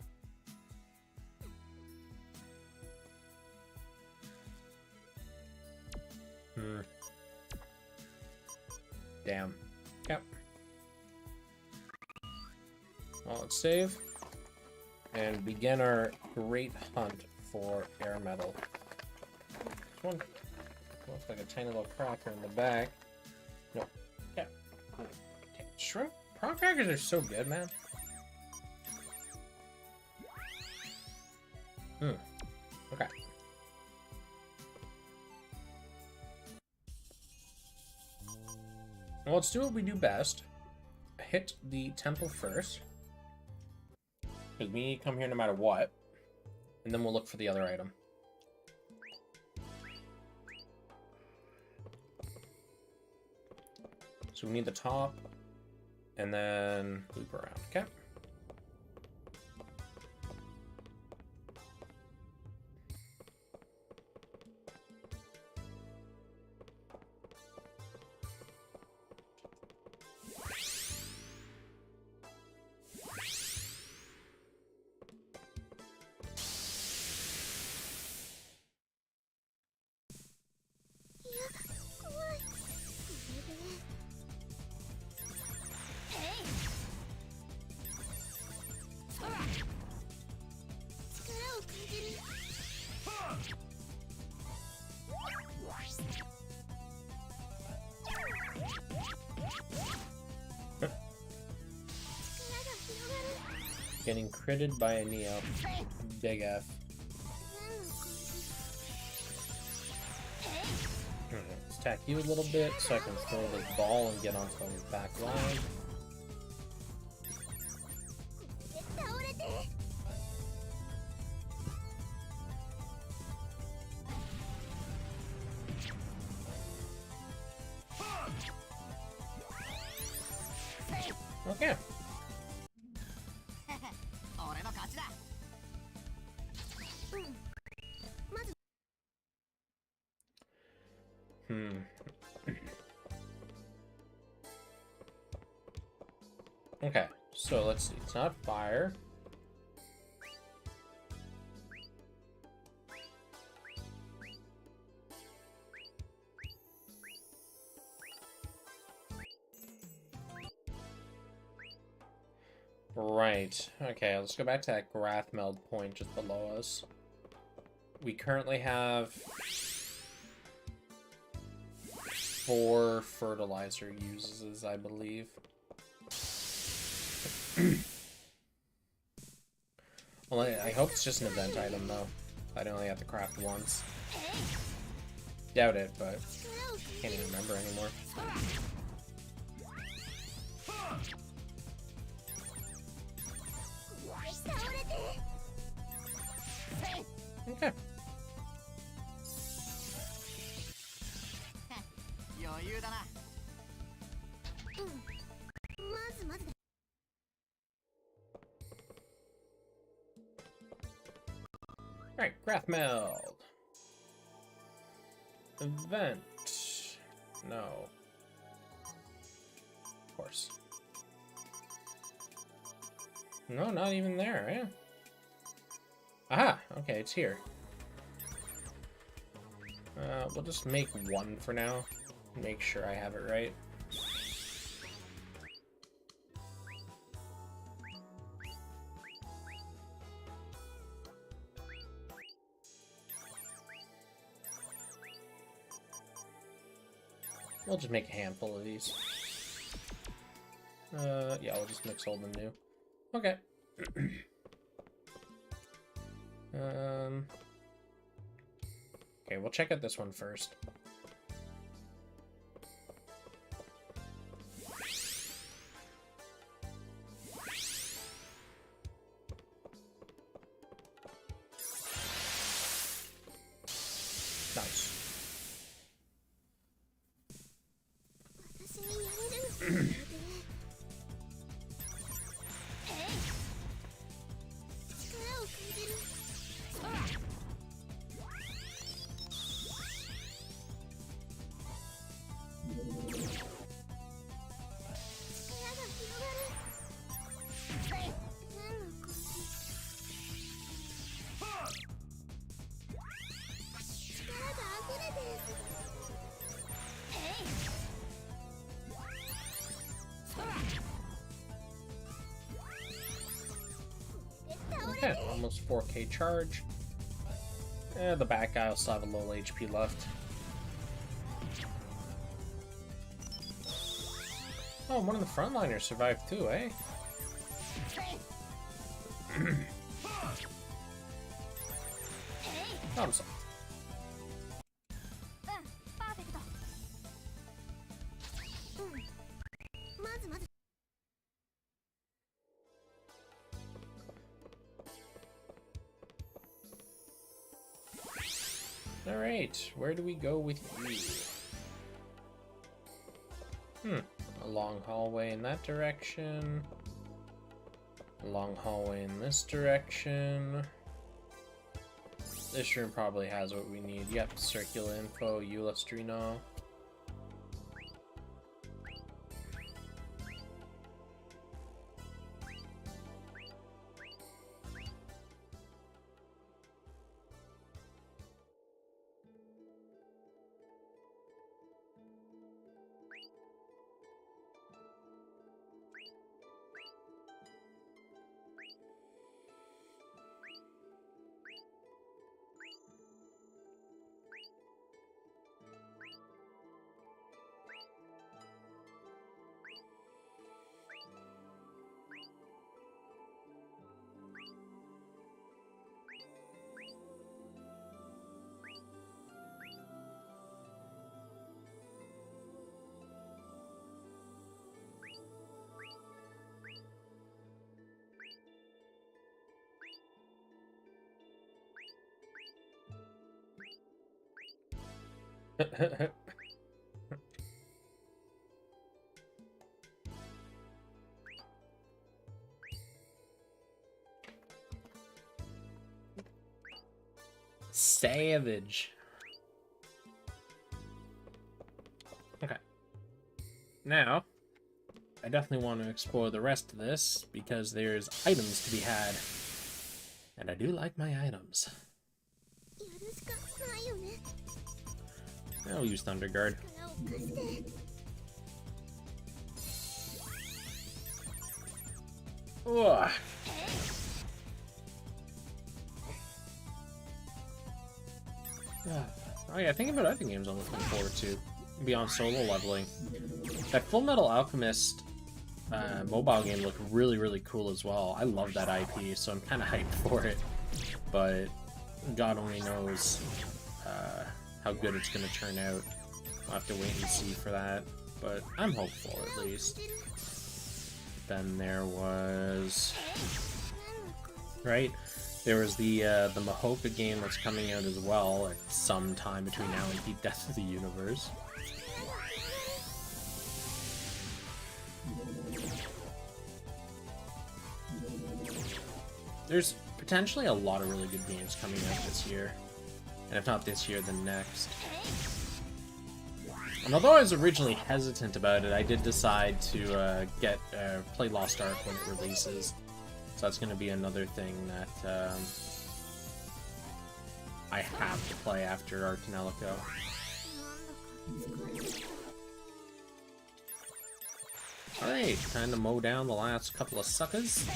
Damn. Yep. Well, let's save and begin our great hunt for air metal. This one looks like a tiny little cracker in the back. No. Yeah. Damn, shrimp prawn crackers are so good, man. Okay. Well, let's do what we do best. Hit the temple first. Because we need to come here no matter what. And then we'll look for the other item. So we need the top. And then loop around, okay? Getting critted by a Neo. Big F. Let's attack you a little bit so I can throw this ball and get onto the back line. Okay. Okay, so let's see. It's not fire. Right. Okay, let's go back to that Grath Meld point just below us. We currently have 4 fertilizer uses, I believe. Well, I hope it's just an event item, though. I'd only have to craft once. Doubt it, but can't even remember anymore. Okay. Alright, Grath Meld. Event. No. Of course. No, not even there, eh? Aha! Okay, it's here. We'll just make 1 for now. Make sure I have it right. We'll just make a handful of these. Yeah, we'll just mix old and new. Okay. Okay, we'll check out this one first. Nice. 私にやれるので力を感じる。力が広がる。何の感じ。力が溢れてる。Okay, almost 4K charge. The back guy will still have a little HP left. Oh, one of the frontliners survived too, eh? あるさ。パーフェクト。まずまず。Alright, where do we go with you? A long hallway in that direction. A long hallway in this direction. This room probably has what we need. Yep, circular info, Ulastrino. Savage. Okay. Now, I definitely want to explore the rest of this because there's items to be had. And I do like my items. やるしかないよね。 I'll use Thunder Guard. 力を貸して。 Ugh. Oh yeah, thinking about other games I'm looking forward to beyond solo leveling. That Full Metal Alchemist mobile game looked really cool as well. I love that IP, so I'm kind of hyped for it. But God only knows how good it's going to turn out. I'll have to wait and see for that. But I'm hopeful, at least. Then there was... Right? There was the Mahoka game that's coming out as well at some time between now and the Death of the Universe. There's potentially a lot of really good games coming out this year. And if not this year, then next. And although I was originally hesitant about it, I did decide to play Lost Ark when it releases. So that's going to be another thing that I have to play after our Tonelico. Alright, time to mow down the last couple of suckers.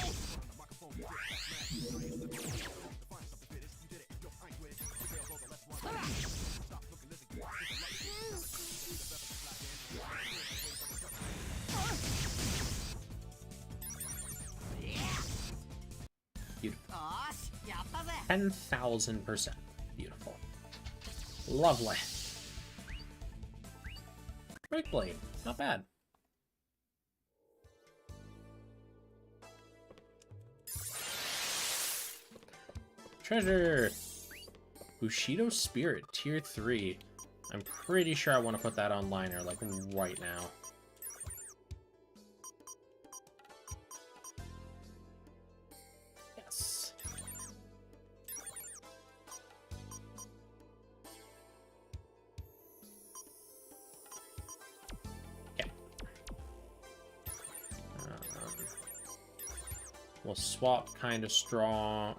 しやったぜ 10,000%. Beautiful. Lovely. Break blade. Not bad. Treasure. Bushido Spirit, tier 3. I'm pretty sure I want to put that on liner, like, right now. Yes. Okay. We'll swap kind of strong.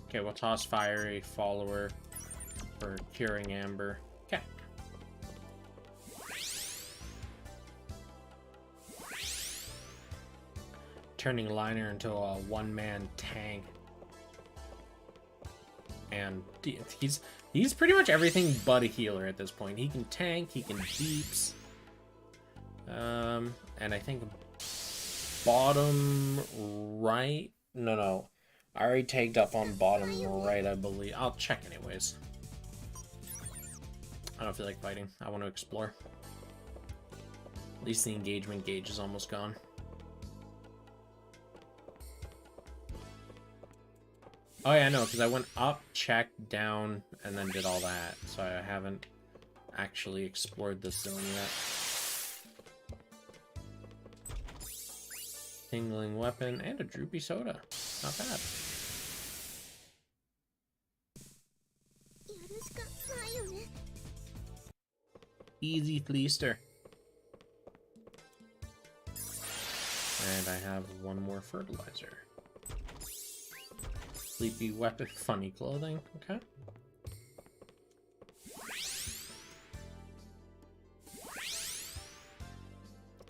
Okay, we'll toss Fiery Follower for Curing Amber. Okay. Turning Liner into a one-man tank. And he's pretty much everything but a healer at this point. He can tank, he can deeps. And I think bottom right? No. I already tagged up on bottom right, I believe. I'll check anyways. I don't feel like fighting. I want to explore. At least the engagement gauge is almost gone. Oh yeah, no, because I went up, checked, down, and then did all that. So I haven't actually explored this zone yet. Tingling weapon and a droopy soda. Not bad. Easy Fleester. And I have one more fertilizer. Sleepy weapon, funny clothing. Okay.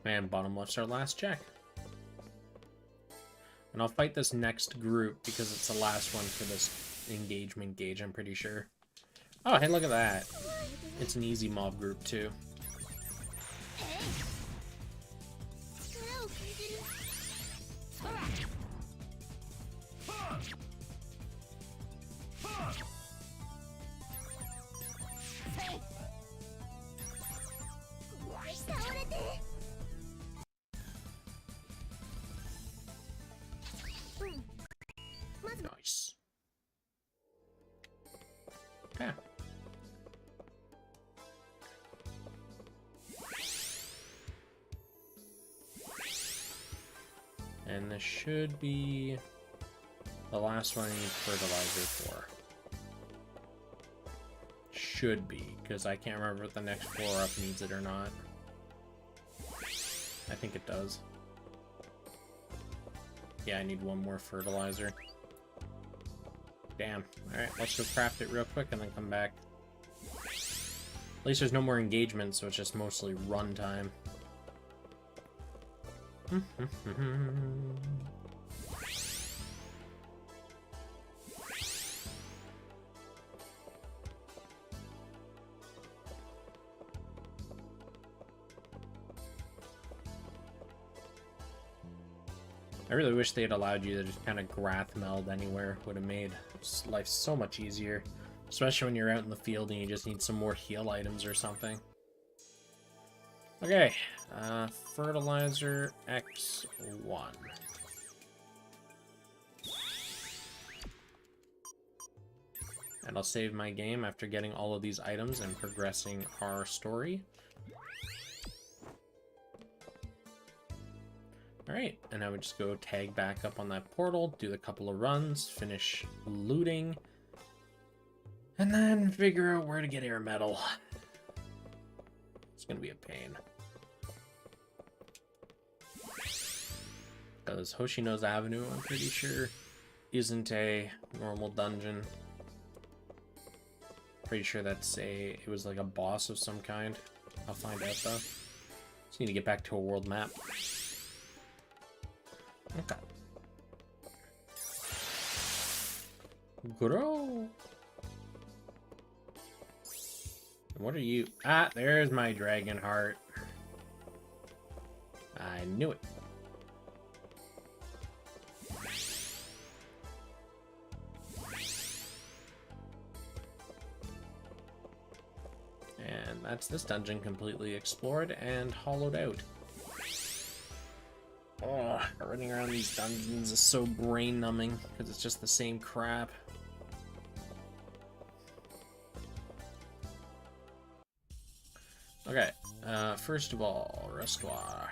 And bottom left's our last check. And I'll fight this next group because it's the last one for this engagement gauge, I'm pretty sure. Oh, hey, look at that. It's an easy mob group, too. Nice. Okay. And this should be the last one I need fertilizer for. Should be, because I can't remember if the next floor up needs it or not. I think it does. Yeah, I need one more fertilizer. Damn. Alright, let's go craft it real quick and then come back. At least there's no more engagement, so it's just mostly run time. I really wish they had allowed you to just kind of grath meld anywhere. Would have made life so much easier. Especially when you're out in the field and you just need some more heal items or something. Okay, fertilizer X1. And I'll save my game after getting all of these items and progressing our story. Alright, and I would just go tag back up on that portal, do the couple of runs, finish looting, and then figure out where to get air metal. It's gonna be a pain. Because Hoshino's Avenue, I'm pretty sure, isn't a normal dungeon. Pretty sure that's it was like a boss of some kind. I'll find out though. Just need to get back to a world map. Okay. What are you? Ah, there's my dragon heart. I knew it. And that's this dungeon completely explored and hollowed out. Oh, running around these dungeons is so brain-numbing because it's just the same crap. Okay, first of all, Restoir.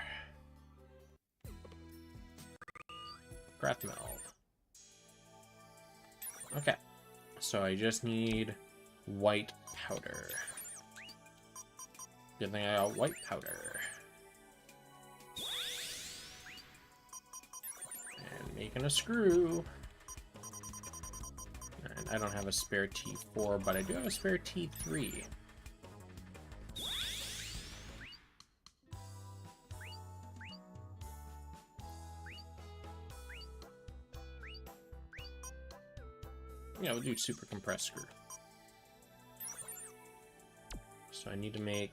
Breath meld. Okay, so I just need white powder. Good thing I got white powder. And making a screw. And I don't have a spare T4, but I do have a spare T3. Yeah, we'll do super compressed screw. So I need to make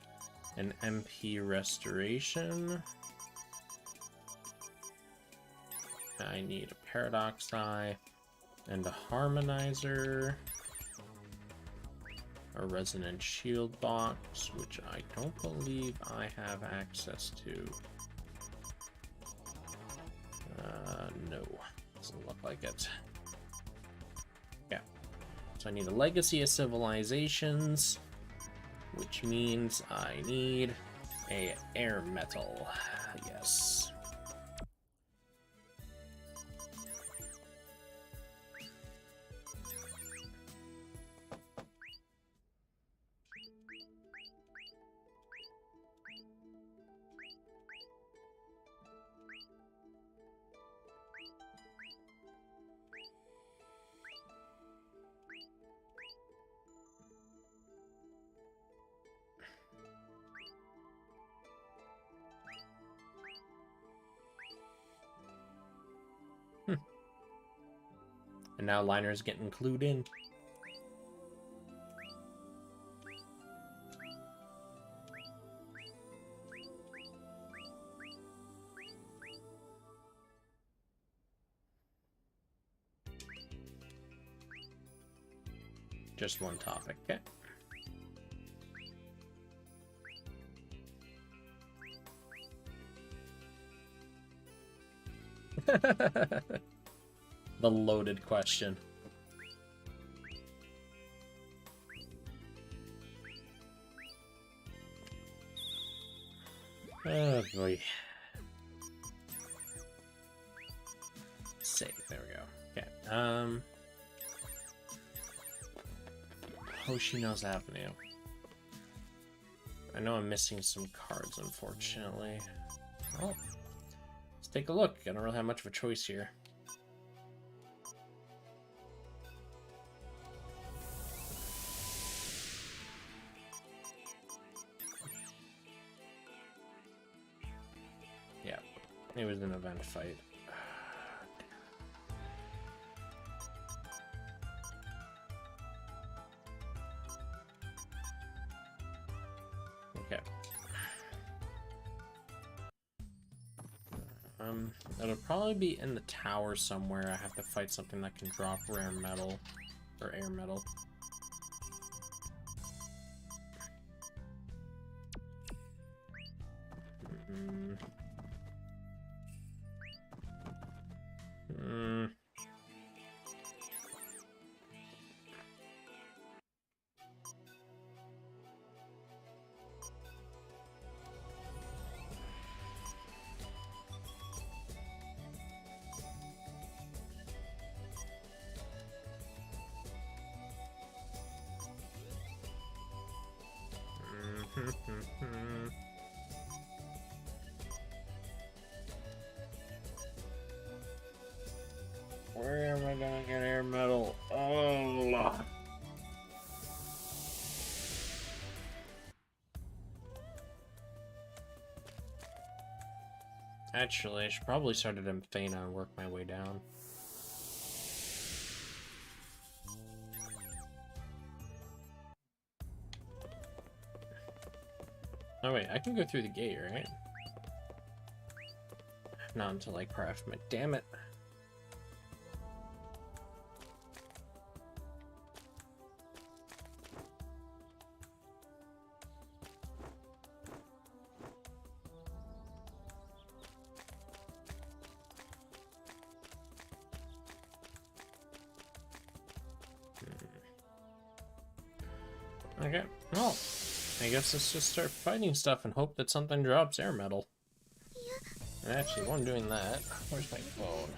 an MP restoration. I need a paradox die and a harmonizer. A resonant shield box, which I don't believe I have access to. No, doesn't look like it. Yeah, so I need a legacy of civilizations, which means I need a air metal. Yes. And now liners getting clued in. Just one topic, okay? The loaded question. Oh boy. Save, there we go. Okay, Hoshino's Avenue. I know I'm missing some cards, unfortunately. Oh, let's take a look. I don't really have much of a choice here. Yeah, it was an event fight. Okay. It'll probably be in the tower somewhere. I have to fight something that can drop rare metal or air metal. Where am I gonna get air metal? Oh, actually, I should probably start at Emphana and work my way down. Oh wait, I can go through the gate, right? Not until I craft my... Damn it. Okay, well, I guess let's just start fighting stuff and hope that something drops air metal. And actually, while I'm doing that, where's my phone?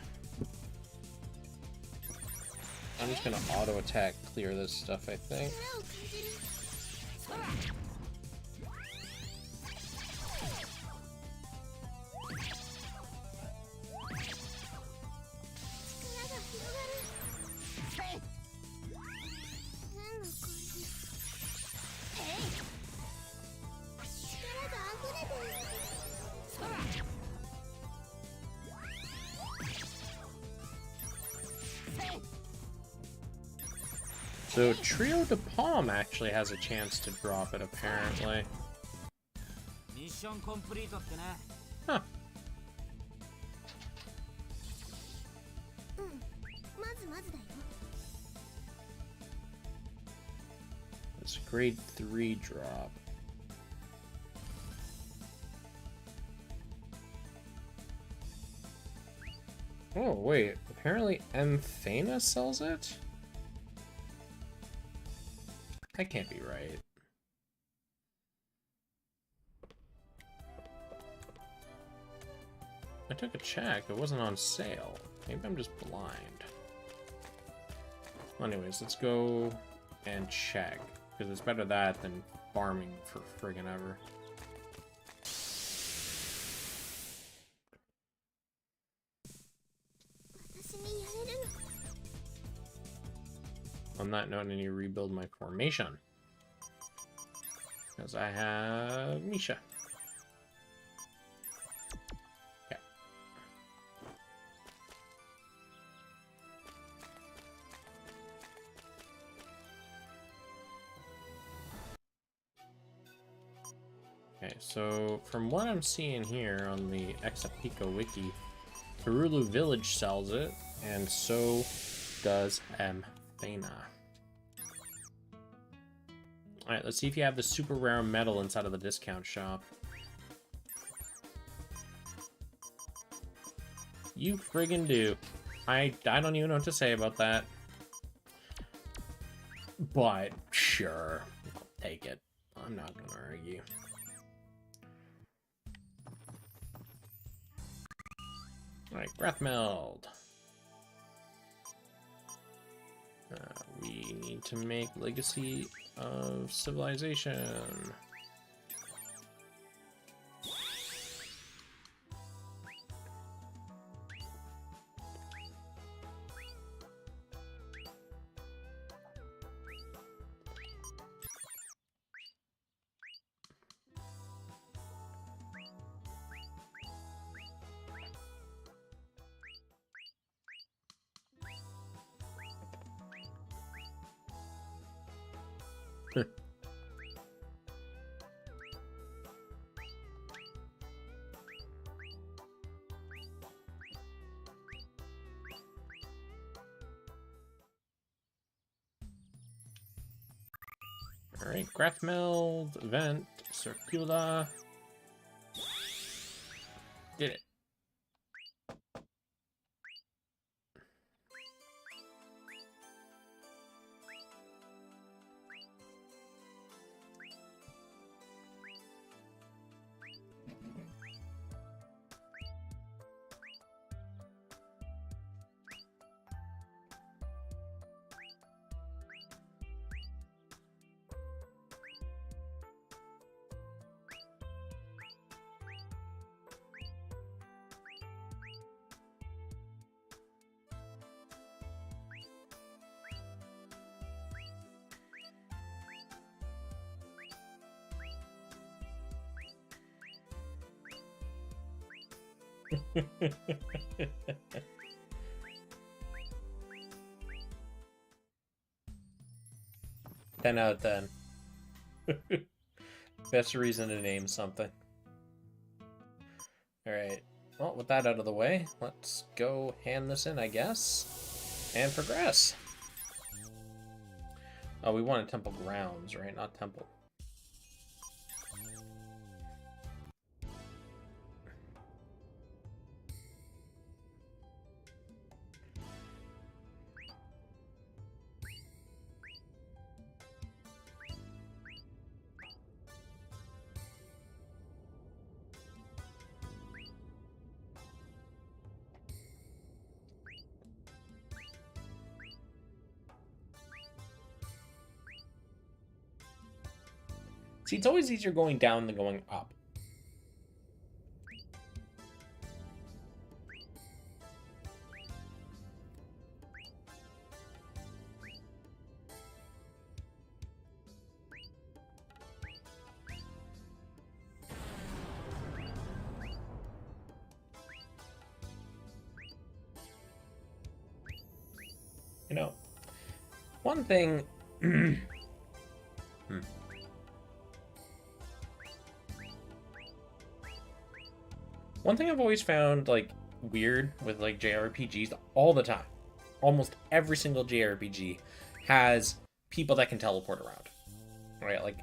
I'm just gonna auto attack clear this stuff, I think. So Trio de Palm actually has a chance to drop it, apparently. ミッションコンプリートってね。 Huh. まずまずだよ。 It's a grade 3 drop. Oh, wait. Apparently Mphana sells it? That can't be right. I took a check. It wasn't on sale. Maybe I'm just blind. Well, anyways, let's go and check. Because it's better that than farming for friggin' ever. On that note, I need to rebuild my formation. Because I have Misha. Okay. Okay, so from what I'm seeing here on the Exapico wiki, Hirulu Village sells it, and so does Mphana. Alright, let's see if you have the super rare metal inside of the discount shop. You friggin' do. I don't even know what to say about that. But, sure. I'll take it. I'm not gonna argue. Alright, Breath Meld. We need to make Legacy of Civilization. Alright, Graph Meld, Event, Circula. Did it. Ten out of 10. Best reason to name something. Alright. Well, with that out of the way, let's go hand this in, I guess. And progress. Oh, we wanted temple grounds, right? Not temple. See, it's always easier going down than going up. You know, one thing... One thing I've always found, like, weird with, like, JRPGs all the time, almost every single JRPG has people that can teleport around, right? Like,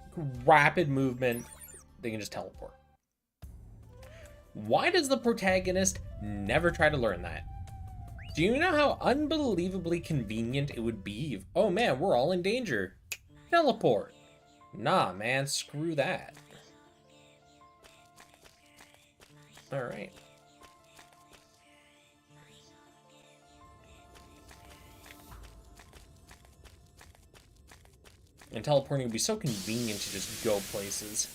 rapid movement, they can just teleport. Why does the protagonist never try to learn that? Do you know how unbelievably convenient it would be if, oh man, we're all in danger. Teleport. Nah, man, screw that. Alright. And teleporting would be so convenient to just go places.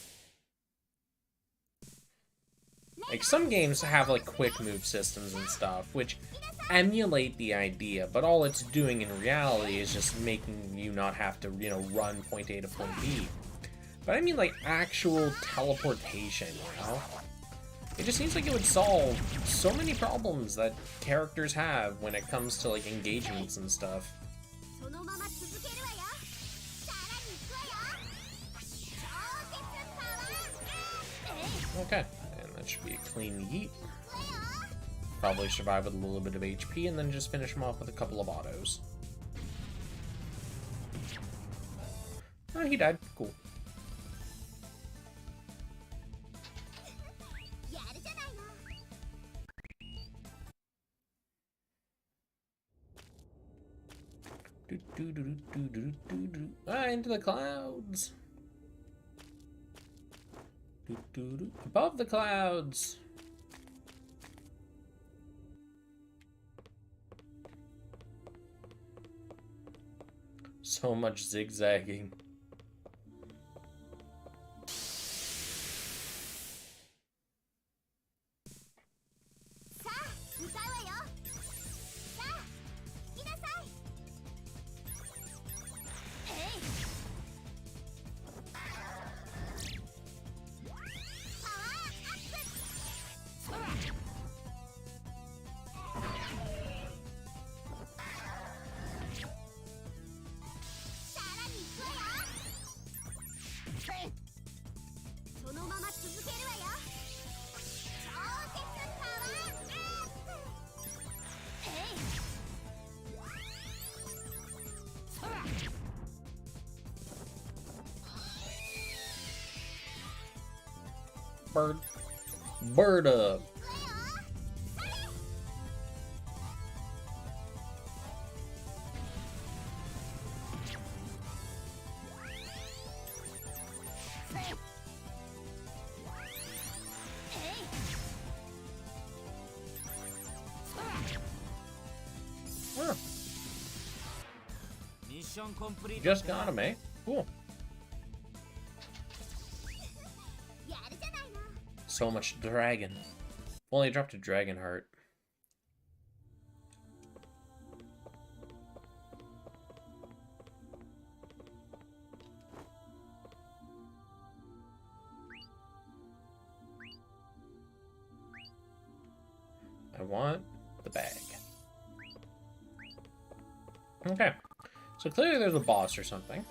Like, some games have, like, quick move systems and stuff, which emulate the idea, but all it's doing in reality is just making you not have to, you know, run point A to point B. But I mean, like, actual teleportation, you know? It just seems like it would solve so many problems that characters have when it comes to, like, engagements and stuff. Okay, and that should be a clean yeet. Probably survive with a little bit of HP and then just finish him off with a couple of autos. Oh, he died. Cool. Ah, into the clouds. Above the clouds. So much zigzagging. Bird up. Mission complete. Just got him, eh? Cool. So much dragon. Only dropped a dragon heart. I want the bag. Okay. So clearly there's a boss or something.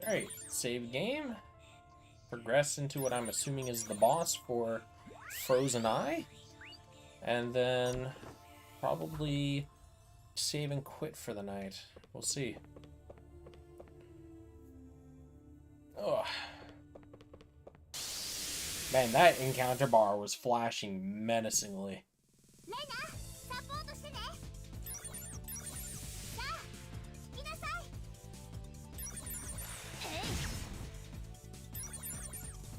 Alright, save game. Progress into what I'm assuming is the boss for Frozen Eye. And then probably save and quit for the night. We'll see. Ugh. Man, that encounter bar was flashing menacingly. レイナサポートしてね。さあ引きなさい。へい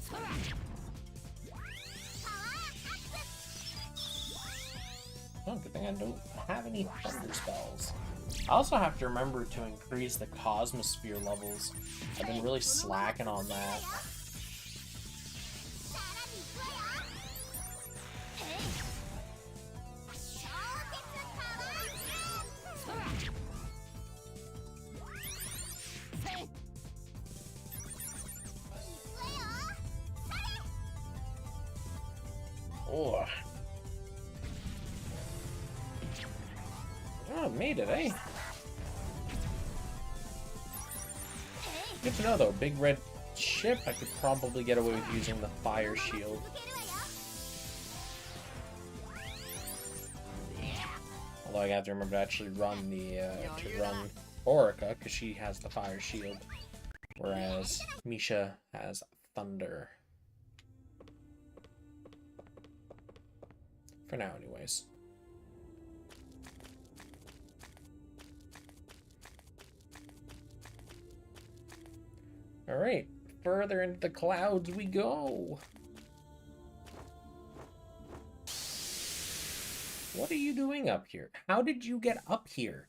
そらパワーアップ。 Oh, good thing I don't have any thunder spells. I also have to remember to increase the Cosmosphere levels. I've been really slacking on that. さらに行くわよ。へい超絶パワーアップ。そらせい行くわよ。それ Oh. Oh, made it, eh? Good to know, though. Big red ship, I could probably get away with using the fire shield. 続けるわよ。 Although I have to remember to actually run run Orica, because she has the fire shield. Whereas Misha has thunder. For now, anyways. Alright, further into the clouds we go. What are you doing up here? How did you get up here?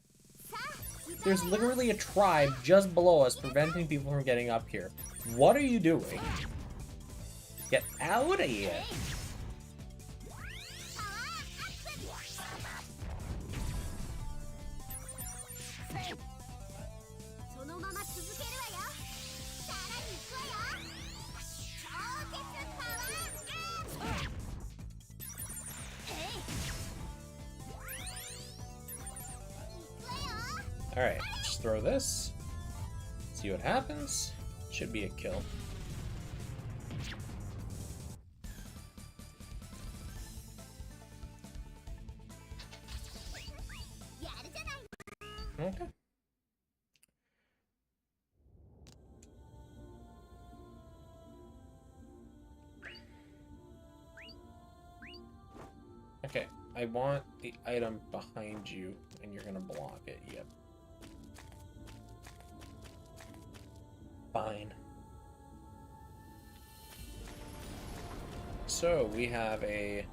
さあ歌うわよ。 There's literally a tribe just below us preventing people from getting up here. What are you doing? Get out of here. パワーアップ。せいそのまま続けるわよ。さらに行くわよ。超絶パワーアップ。へい行くわよ。 Alright, just throw this. See what happens. Should be a kill. Okay. Okay, I want the item behind you, and you're gonna block it. Yep. Fine. So, we have a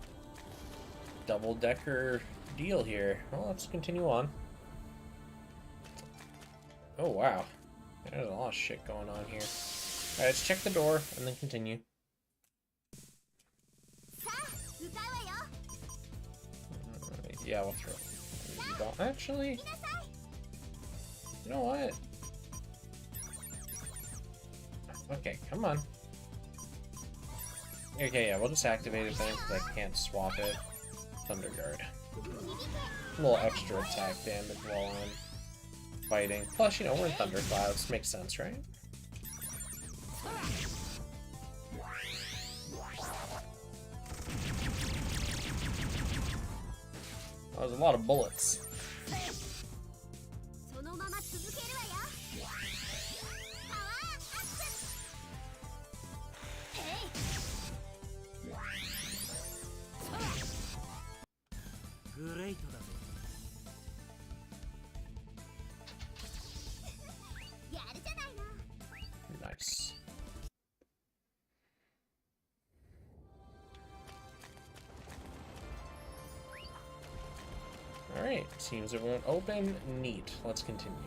double-decker deal here. Well, let's continue on. Oh, wow. There's a lot of shit going on here. Alright, let's check the door, and then continue. さあ歌うわよ。 Yeah, we'll throw it. You don't actually... 行きなさい。 You know what? Okay, come on. Okay, yeah, we'll just activate it then, because I can't swap it. Thunder Guard. 響け。 A little extra attack damage while I'm fighting. Plus, you know, we're in Thunder Clouds. Makes sense, right? That was a lot of bullets. そのまま続けるわよ。パワーアップ。へいそらグレイトだぜ。やるじゃないの。 Nice. Alright. Alright, seems it won't open. Neat. Let's continue.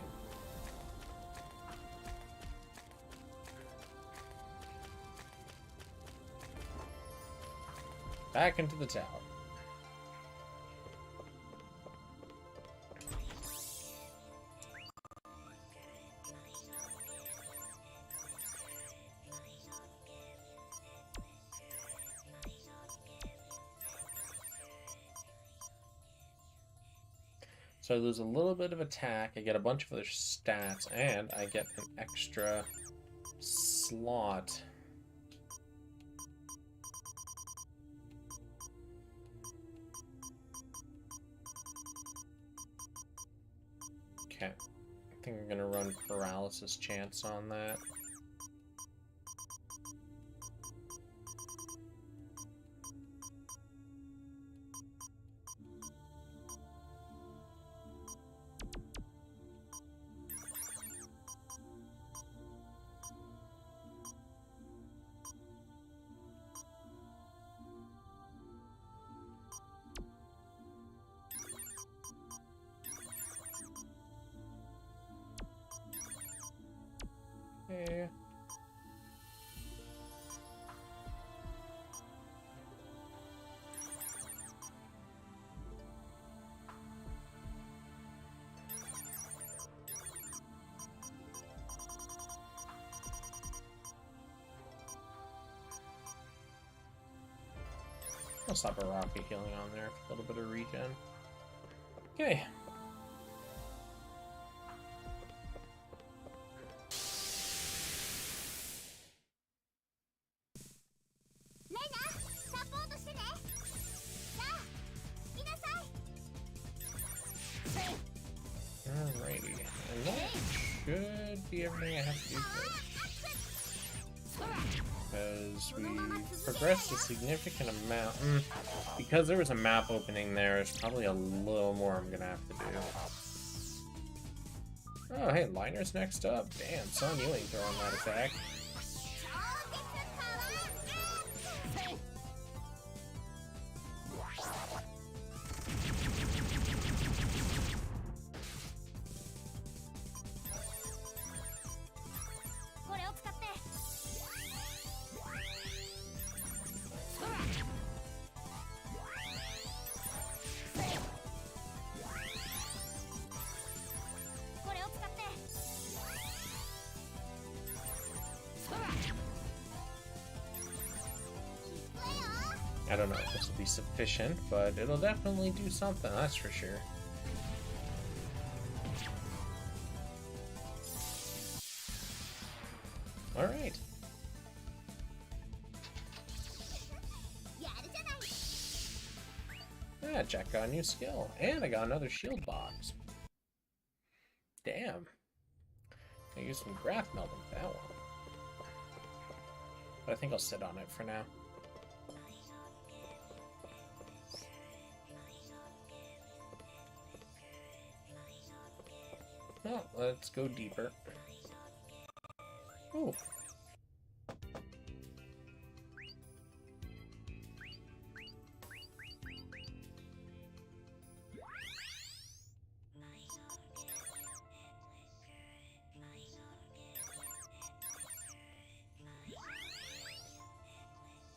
Back into the tower. So I lose a little bit of attack, I get a bunch of other stats, and I get an extra slot. Okay, I think I'm gonna run paralysis chance on that. Okay. I'll stop a rocket healing on there for a little bit of regen. Okay. Alrighty. And that should be everything I have to do for it. Because we progressed a significant amount. Because there was a map opening there, there's probably a little more I'm gonna have to do. Oh, hey, Liner's next up. Damn, son, you ain't throwing that attack. I don't know if this will be sufficient, but it'll definitely do something, that's for sure. Alright. Yeah, Jack got a new skill. And I got another shield box. Damn. I used some graph melding for that one. But I think I'll sit on it for now. Well, let's go deeper. Ooh.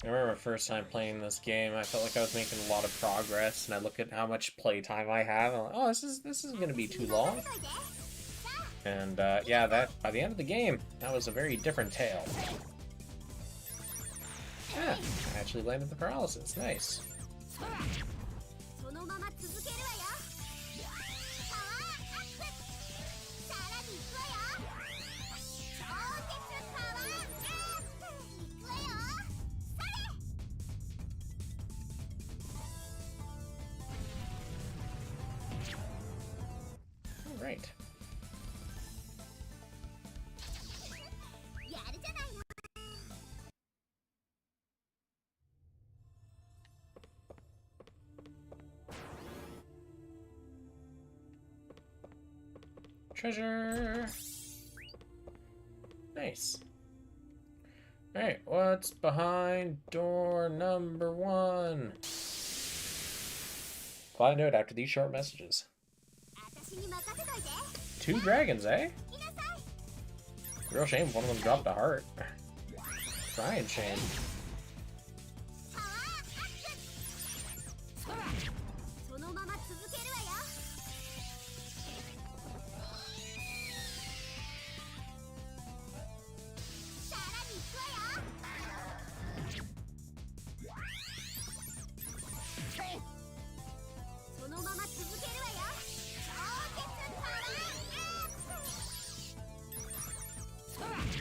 I remember the first time playing this game, I felt like I was making a lot of progress, and I look at how much playtime I have, and I'm like, oh, this is gonna be too long. And yeah, that by the end of the game, that was a very different tale. Yeah, I actually landed the paralysis. Nice. All right. Treasure! Nice. Alright, what's behind door number 1? Find out after these short messages. 私に任せといて。 2 dragons, eh? いなさい。 Real shame if one of them dropped a heart. Crying shame. パワーアップ。そのまま続けるわよ。さらに行くわよ。そのまま続けるわよ。超絶パワーアップ。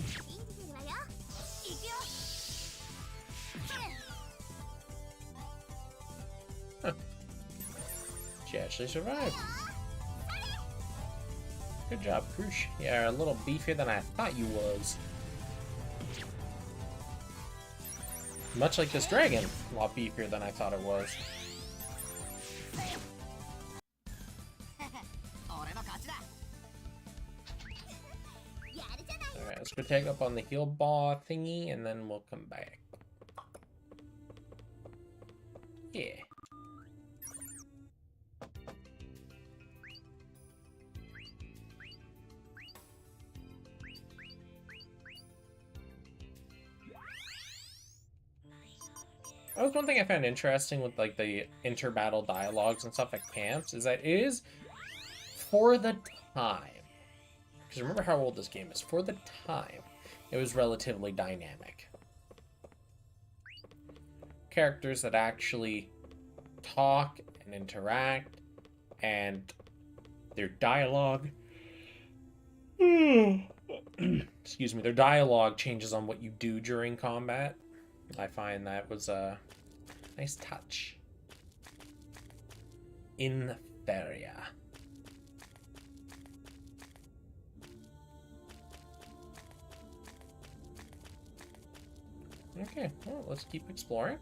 信じてるわよ。行くよ。 She actually survived. Good job, Krush. Yeah, a little beefier than I thought you was. Much like this dragon, a lot beefier than I thought it was. 俺の勝ちだ。やるじゃない。 Alright, let's go take up on the heal ball thingy, and then we'll come back. Yeah. That was one thing I found interesting with like the inter-battle dialogues and stuff at camps, is that it is, for the time, because remember how old this game is, for the time, it was relatively dynamic. Characters that actually talk and interact, and their dialogue, excuse me, their dialogue changes on what you do during combat. I find that was a nice touch. Inferia. Okay, well, let's keep exploring.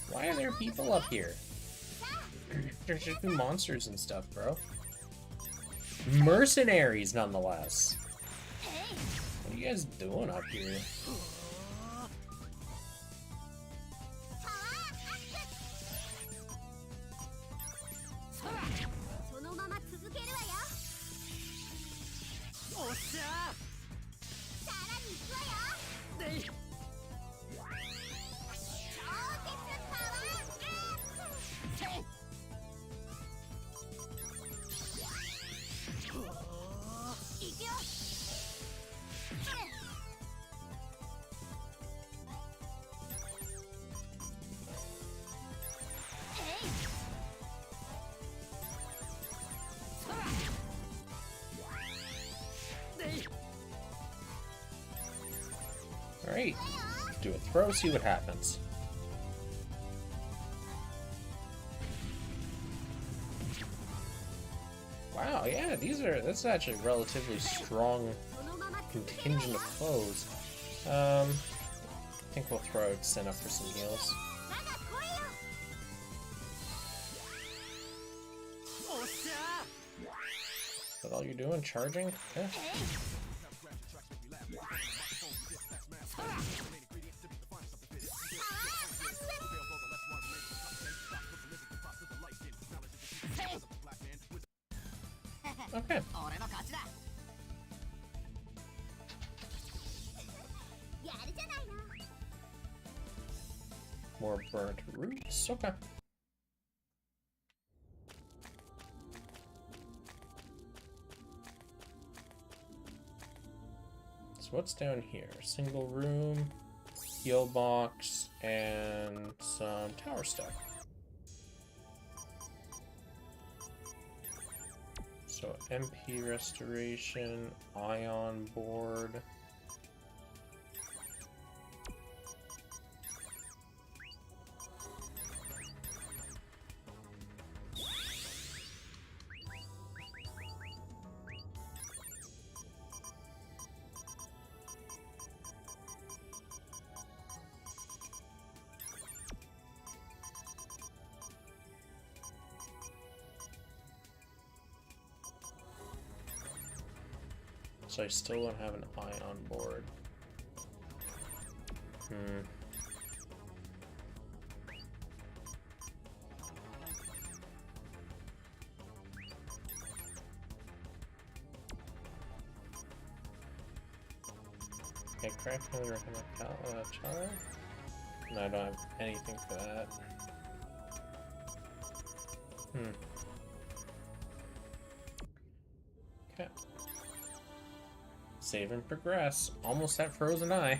Why are there people up here? There should be monsters and stuff, bro. Mercenaries, nonetheless. What are you guys doing up here? そのまま続けるわよ。おっしゃさらに行くわよ。ー。でい。超絶パワーアップ。行くよ。Alright, do a throw, see what happens. Wow, yeah, that's actually a relatively strong そのまま続けるわ contingent よ。 of foes. I think we'll throw Senna for some heals. 我が声よ。おっしゃ Is that all you're doing? Charging? Yeah. Okay. ー。俺の勝ちだ。やるじゃないの。 More burnt roots. Okay. So what's down here? Single room, heal box, and some tower stuff. So MP restoration, ion board. So I still don't have an eye on board. Okay, correctly recommend Chala. No, I don't have anything for that. Okay. Save and progress. Almost at Frozen Eye.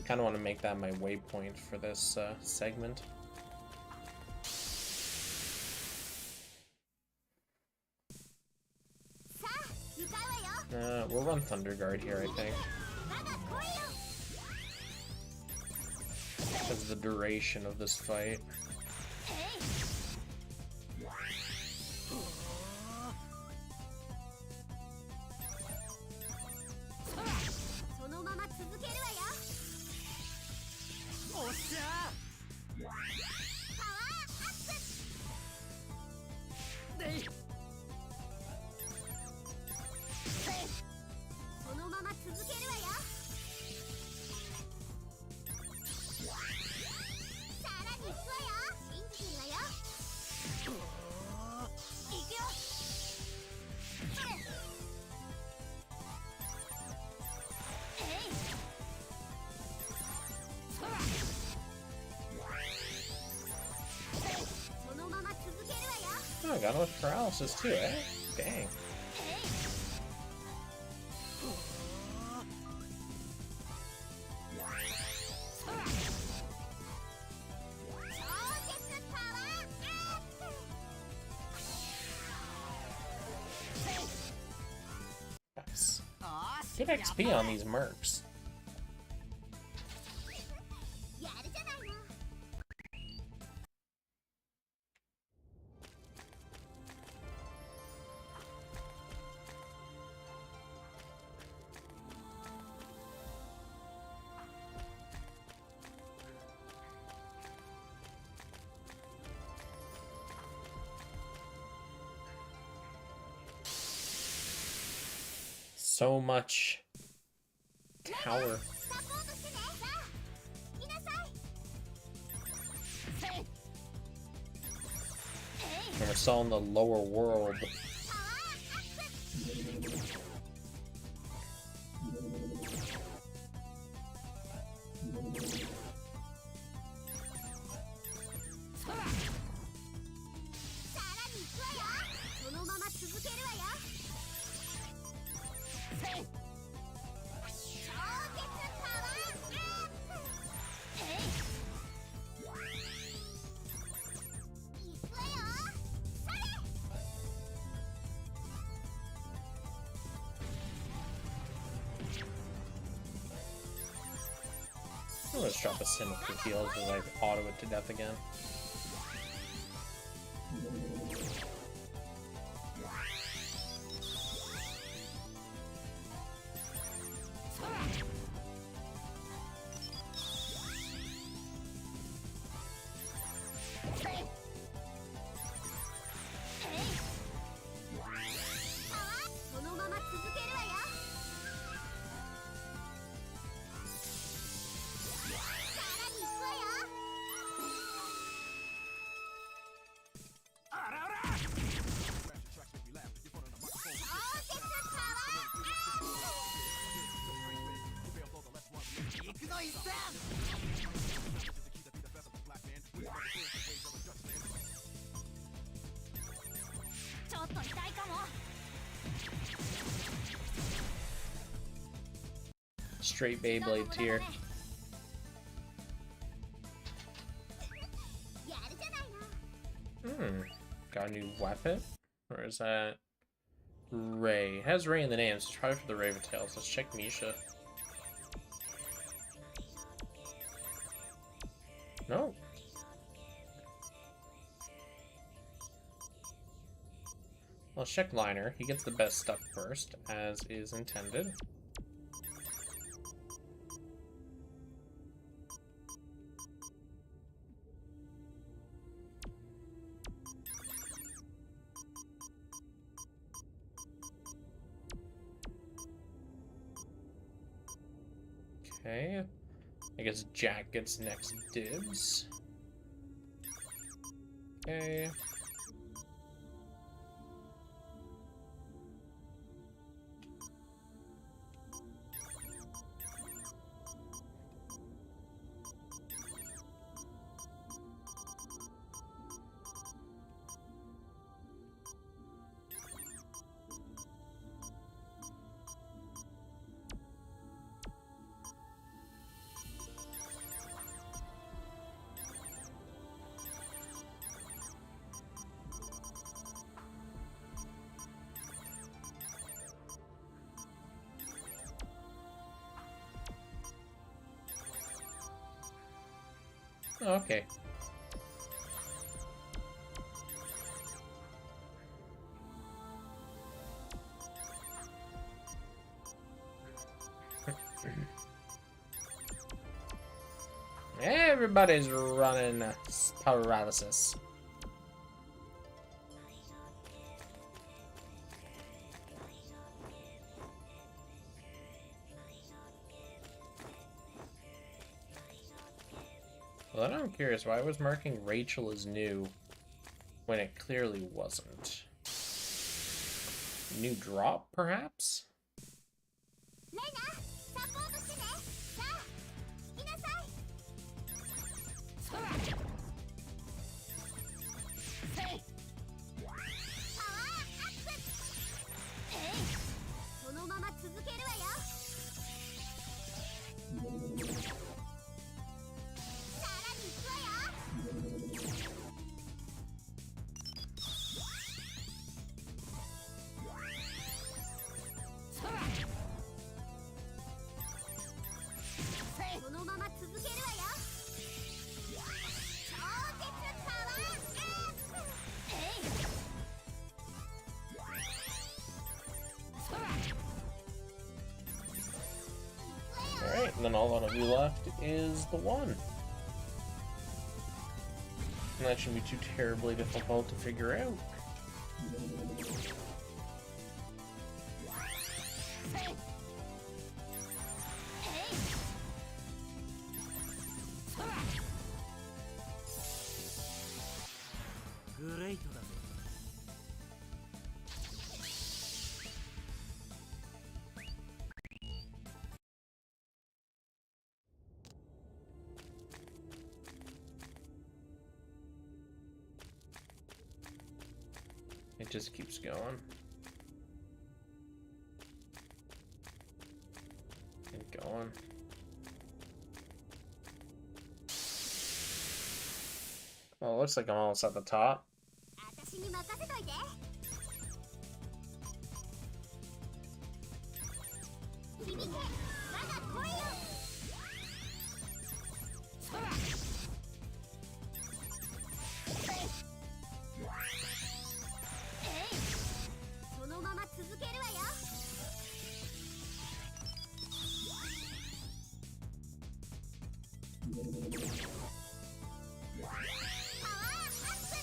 Kind of want to make that my waypoint for this segment. We'll run Thunder Guard here, I think. Because of the duration of this fight. Oh, I got enough paralysis too, eh? Dang. Nice. Good XP on these mercs. So much tower. And we're still in the lower world. I'll just drop a sim for heals as I auto it to death again. Straight Beyblade tier. Got a new weapon? Or is that Ray? It has Ray in the name, so try for the Raven Tails. Let's check Misha. No. Let's check Liner. He gets the best stuff first, as is intended. Okay. I guess Jack gets next dibs. Okay. Oh, okay. Everybody's running paralysis. Well, then I'm curious, why was marking Rachel as new when it clearly wasn't? New drop, perhaps? レイナサポートしてね。さあ引きなさい。パワーアップ。そのまま続けるわよ。さらに行くわよ。そのまま続けるわよ。超絶パワーアップ。Alright, and then all that'll be left is the one. And that shouldn't be too terribly difficult to figure out. Great だぜ。It just keeps going. And going. Well, it looks like I'm almost at the top. 私に任せといて。響け我が声よ。そのまま続けるわよ。パワーアップ。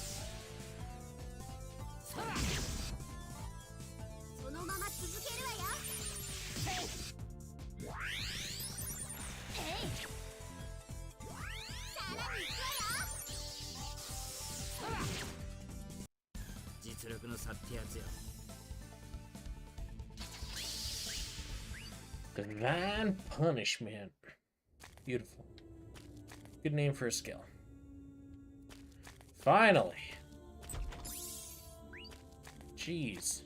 そのまま続けるわよ。さらに行くわよ。実力の差ってやつよ。 Divine Punishment. Beautiful. Good name for a skill. Finally. Jeez.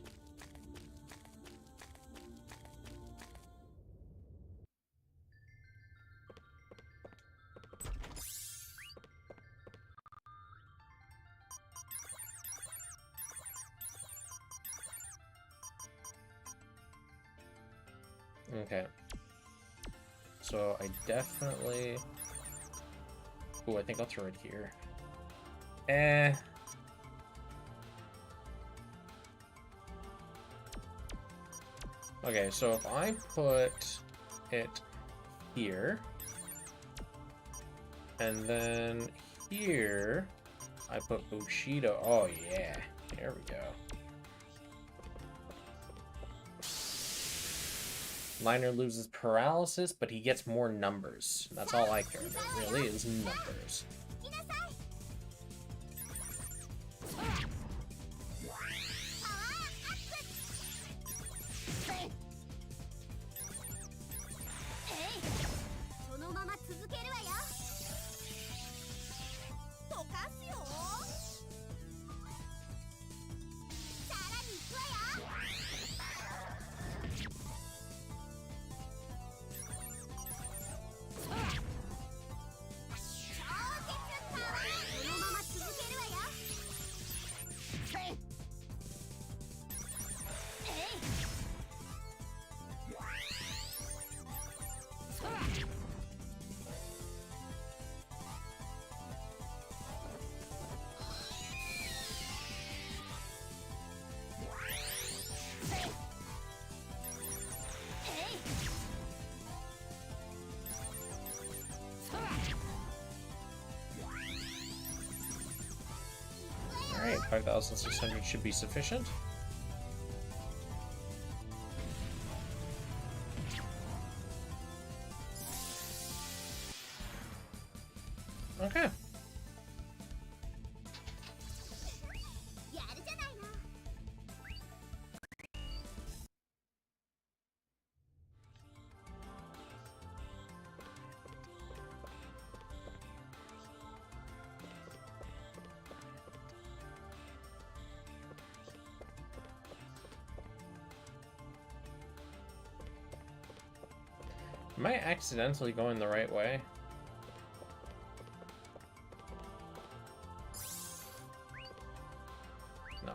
Okay. So I definitely... Ooh, I think I'll throw it here. Okay, so if I put it here, and then here, I put Bushido. Oh yeah, there we go. Liner loses paralysis, but he gets more numbers. That's all I care about, really, is numbers. 行きなさい。パワーアップ。そのまま続けるわよ。溶かすよ。さらに行くわよ。超絶パワー。そのまま続けるわよ。Alright, 5,600 should be sufficient. Okay. やるじゃないの。Am I accidentally going the right way? No.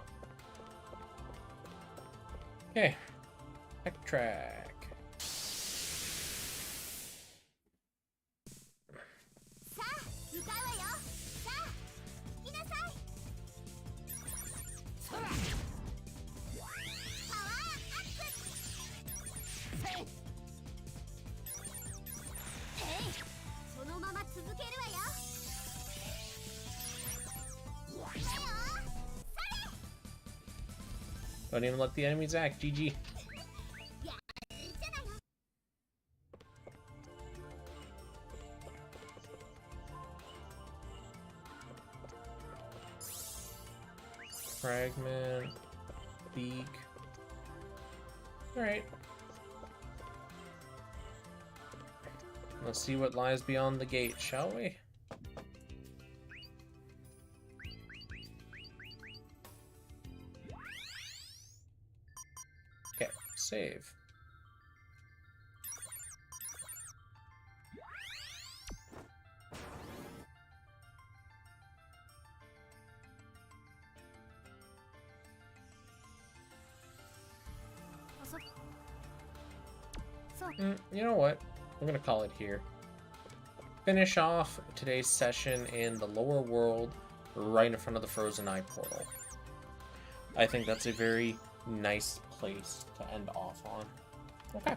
Okay. Backtrack. さあ、向かうわよ。さあ、行きなさい。パワーアップ。そのまま続けるわよ。さよ。 Don't even let the enemies act. GG. やるじゃないの。 Fragment. Beak. Alright. Let's see what lies beyond the gate, shall we? Okay, save. You know what? I'm gonna call it here. Finish off today's session in the lower world, right in front of the Frozen Eye portal. I think that's a very nice place to end off on. Okay.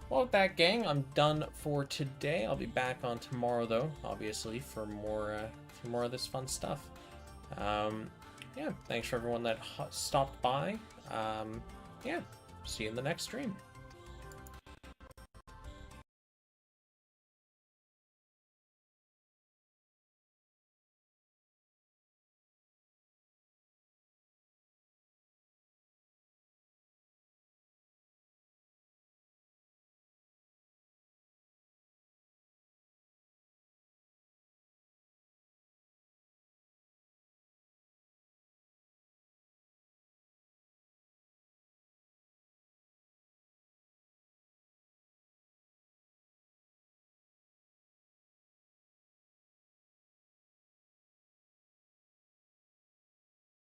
Well, with that, gang, I'm done for today. I'll be back on tomorrow, though, obviously, for more of this fun stuff. Yeah, thanks for everyone that stopped by. Yeah, see you in the next stream.